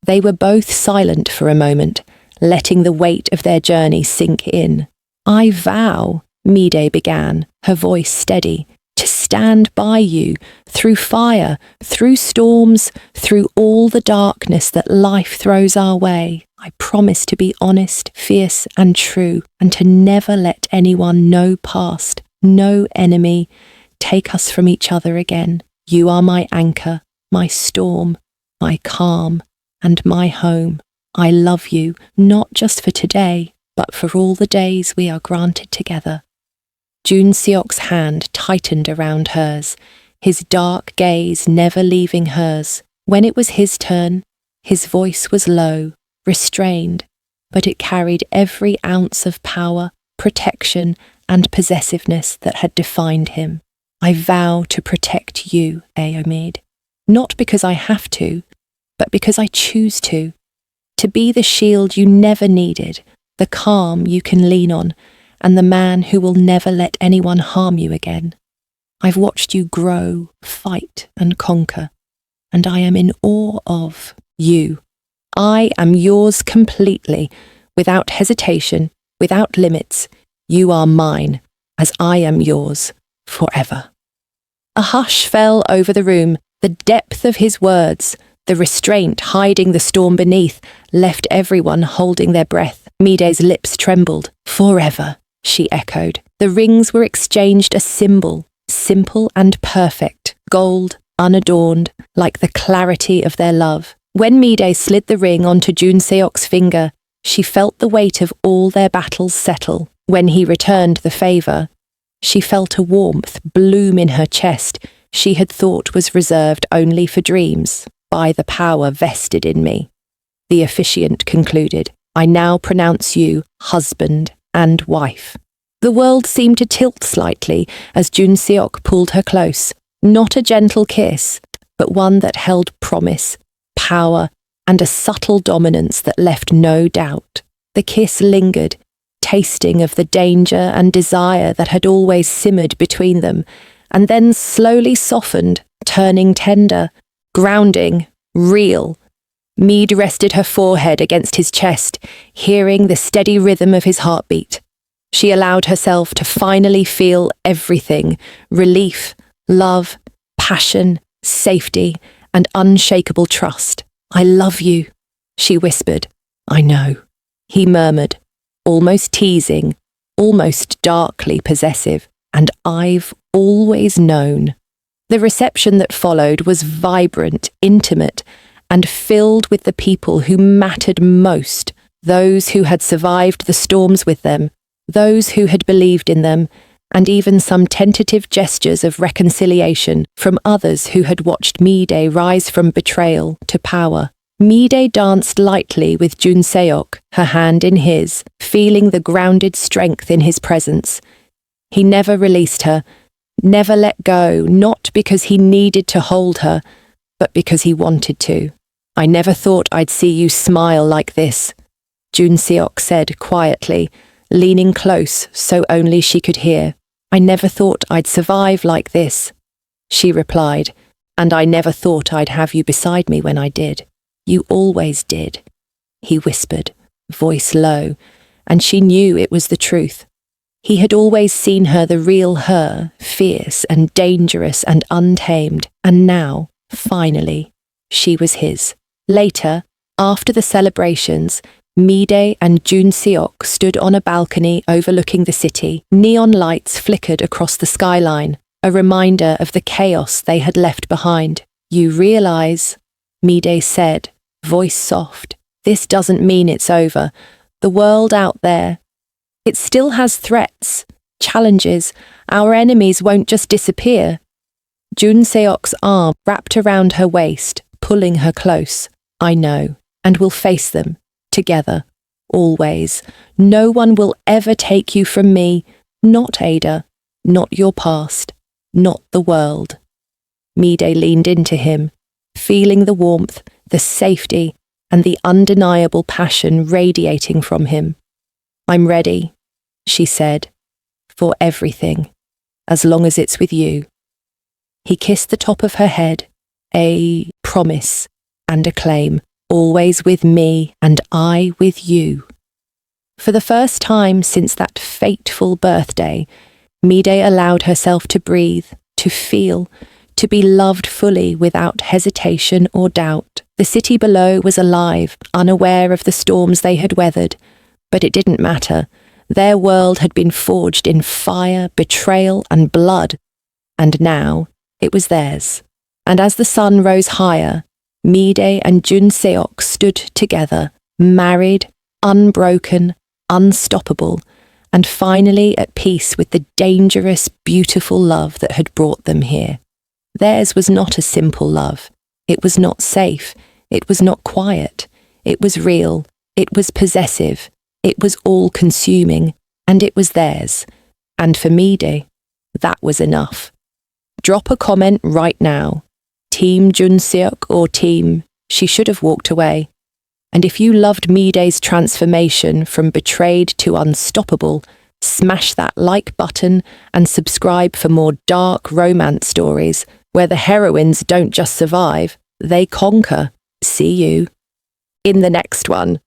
they were both silent for a moment, letting the weight of their journey sink in. I vow, Mide began, her voice steady, to stand by you, through fire, through storms, through all the darkness that life throws our way. I promise to be honest, fierce, and true, and to never let anyone know past, no enemy, take us from each other again. You are my anchor, my storm, my calm, and my home. I love you, not just for today, but for all the days we are granted together. Joon-seok's hand tightened around hers, his dark gaze never leaving hers. When it was his turn, his voice was low, restrained, but it carried every ounce of power, protection, and possessiveness that had defined him. I vow to protect you, Ayomide, not because I have to, but because I choose to be the shield you never needed, the calm you can lean on, and the man who will never let anyone harm you again. I've watched you grow, fight, and conquer, and I am in awe of you. I am yours completely, without hesitation, without limits. You are mine, as I am yours, forever. A hush fell over the room. The depth of his words, the restraint hiding the storm beneath, left everyone holding their breath. Mide's lips trembled. Forever, she echoed. The rings were exchanged, a symbol, simple and perfect, gold, unadorned, like the clarity of their love. When Mide slid the ring onto Joon-seok's finger, she felt the weight of all their battles settle. When he returned the favour, she felt a warmth bloom in her chest she had thought was reserved only for dreams. By the power vested in me, the officiant concluded, I now pronounce you husband and wife. The world seemed to tilt slightly as Joon-seok pulled her close. Not a gentle kiss, but one that held promise, power, and a subtle dominance that left no doubt. The kiss lingered, tasting of the danger and desire that had always simmered between them, and then slowly softened, turning tender, grounding, real. Mide rested her forehead against his chest, hearing the steady rhythm of his heartbeat. She allowed herself to finally feel everything: relief, love, passion, safety, and unshakable trust. I love you, she whispered. I know, he murmured, almost teasing, almost darkly possessive. And I've always known. The reception that followed was vibrant, intimate, and filled with the people who mattered most, those who had survived the storms with them, those who had believed in them, and even some tentative gestures of reconciliation from others who had watched Mide rise from betrayal to power. Mide danced lightly with Joon-seok, her hand in his, feeling the grounded strength in his presence. He never released her, never let go, not because he needed to hold her, but because he wanted to. I never thought I'd see you smile like this, Joon-seok said quietly, leaning close so only she could hear. I never thought I'd survive like this, she replied, and I never thought I'd have you beside me when I did. You always did, he whispered, voice low, and she knew it was the truth. He had always seen her the real her, fierce and dangerous and untamed, and now, finally, she was his. Later, after the celebrations, Mide and Joon-seok stood on a balcony overlooking the city. Neon lights flickered across the skyline, a reminder of the chaos they had left behind. You realize, Mide said, voice soft, this doesn't mean it's over. The world out there, it still has threats, challenges. Our enemies won't just disappear. Joon-seok's arm wrapped around her waist, pulling her close. I know, and we'll face them, together, always. No one will ever take you from me, not Ada, not your past, not the world. Mide leaned into him, feeling the warmth, the safety, and the undeniable passion radiating from him. "I'm ready," she said, "for everything, as long as it's with you." He kissed the top of her head, a promise and a claim, always with me and I with you. For the first time since that fateful birthday, Mide allowed herself to breathe, to feel, to be loved fully without hesitation or doubt. The city below was alive, unaware of the storms they had weathered, but it didn't matter. Their world had been forged in fire, betrayal, and blood, and now it was theirs. And as the sun rose higher, Mide and Joon-seok stood together, married, unbroken, unstoppable, and finally at peace with the dangerous, beautiful love that had brought them here. Theirs was not a simple love. It was not safe. It was not quiet. It was real. It was possessive. It was all-consuming. And it was theirs. And for Mide, that was enough. Drop a comment right now. Team Joon-seok or team, she should have walked away. And if you loved Mide's transformation from betrayed to unstoppable, smash that like button and subscribe for more dark romance stories where the heroines don't just survive, they conquer. See you in the next one.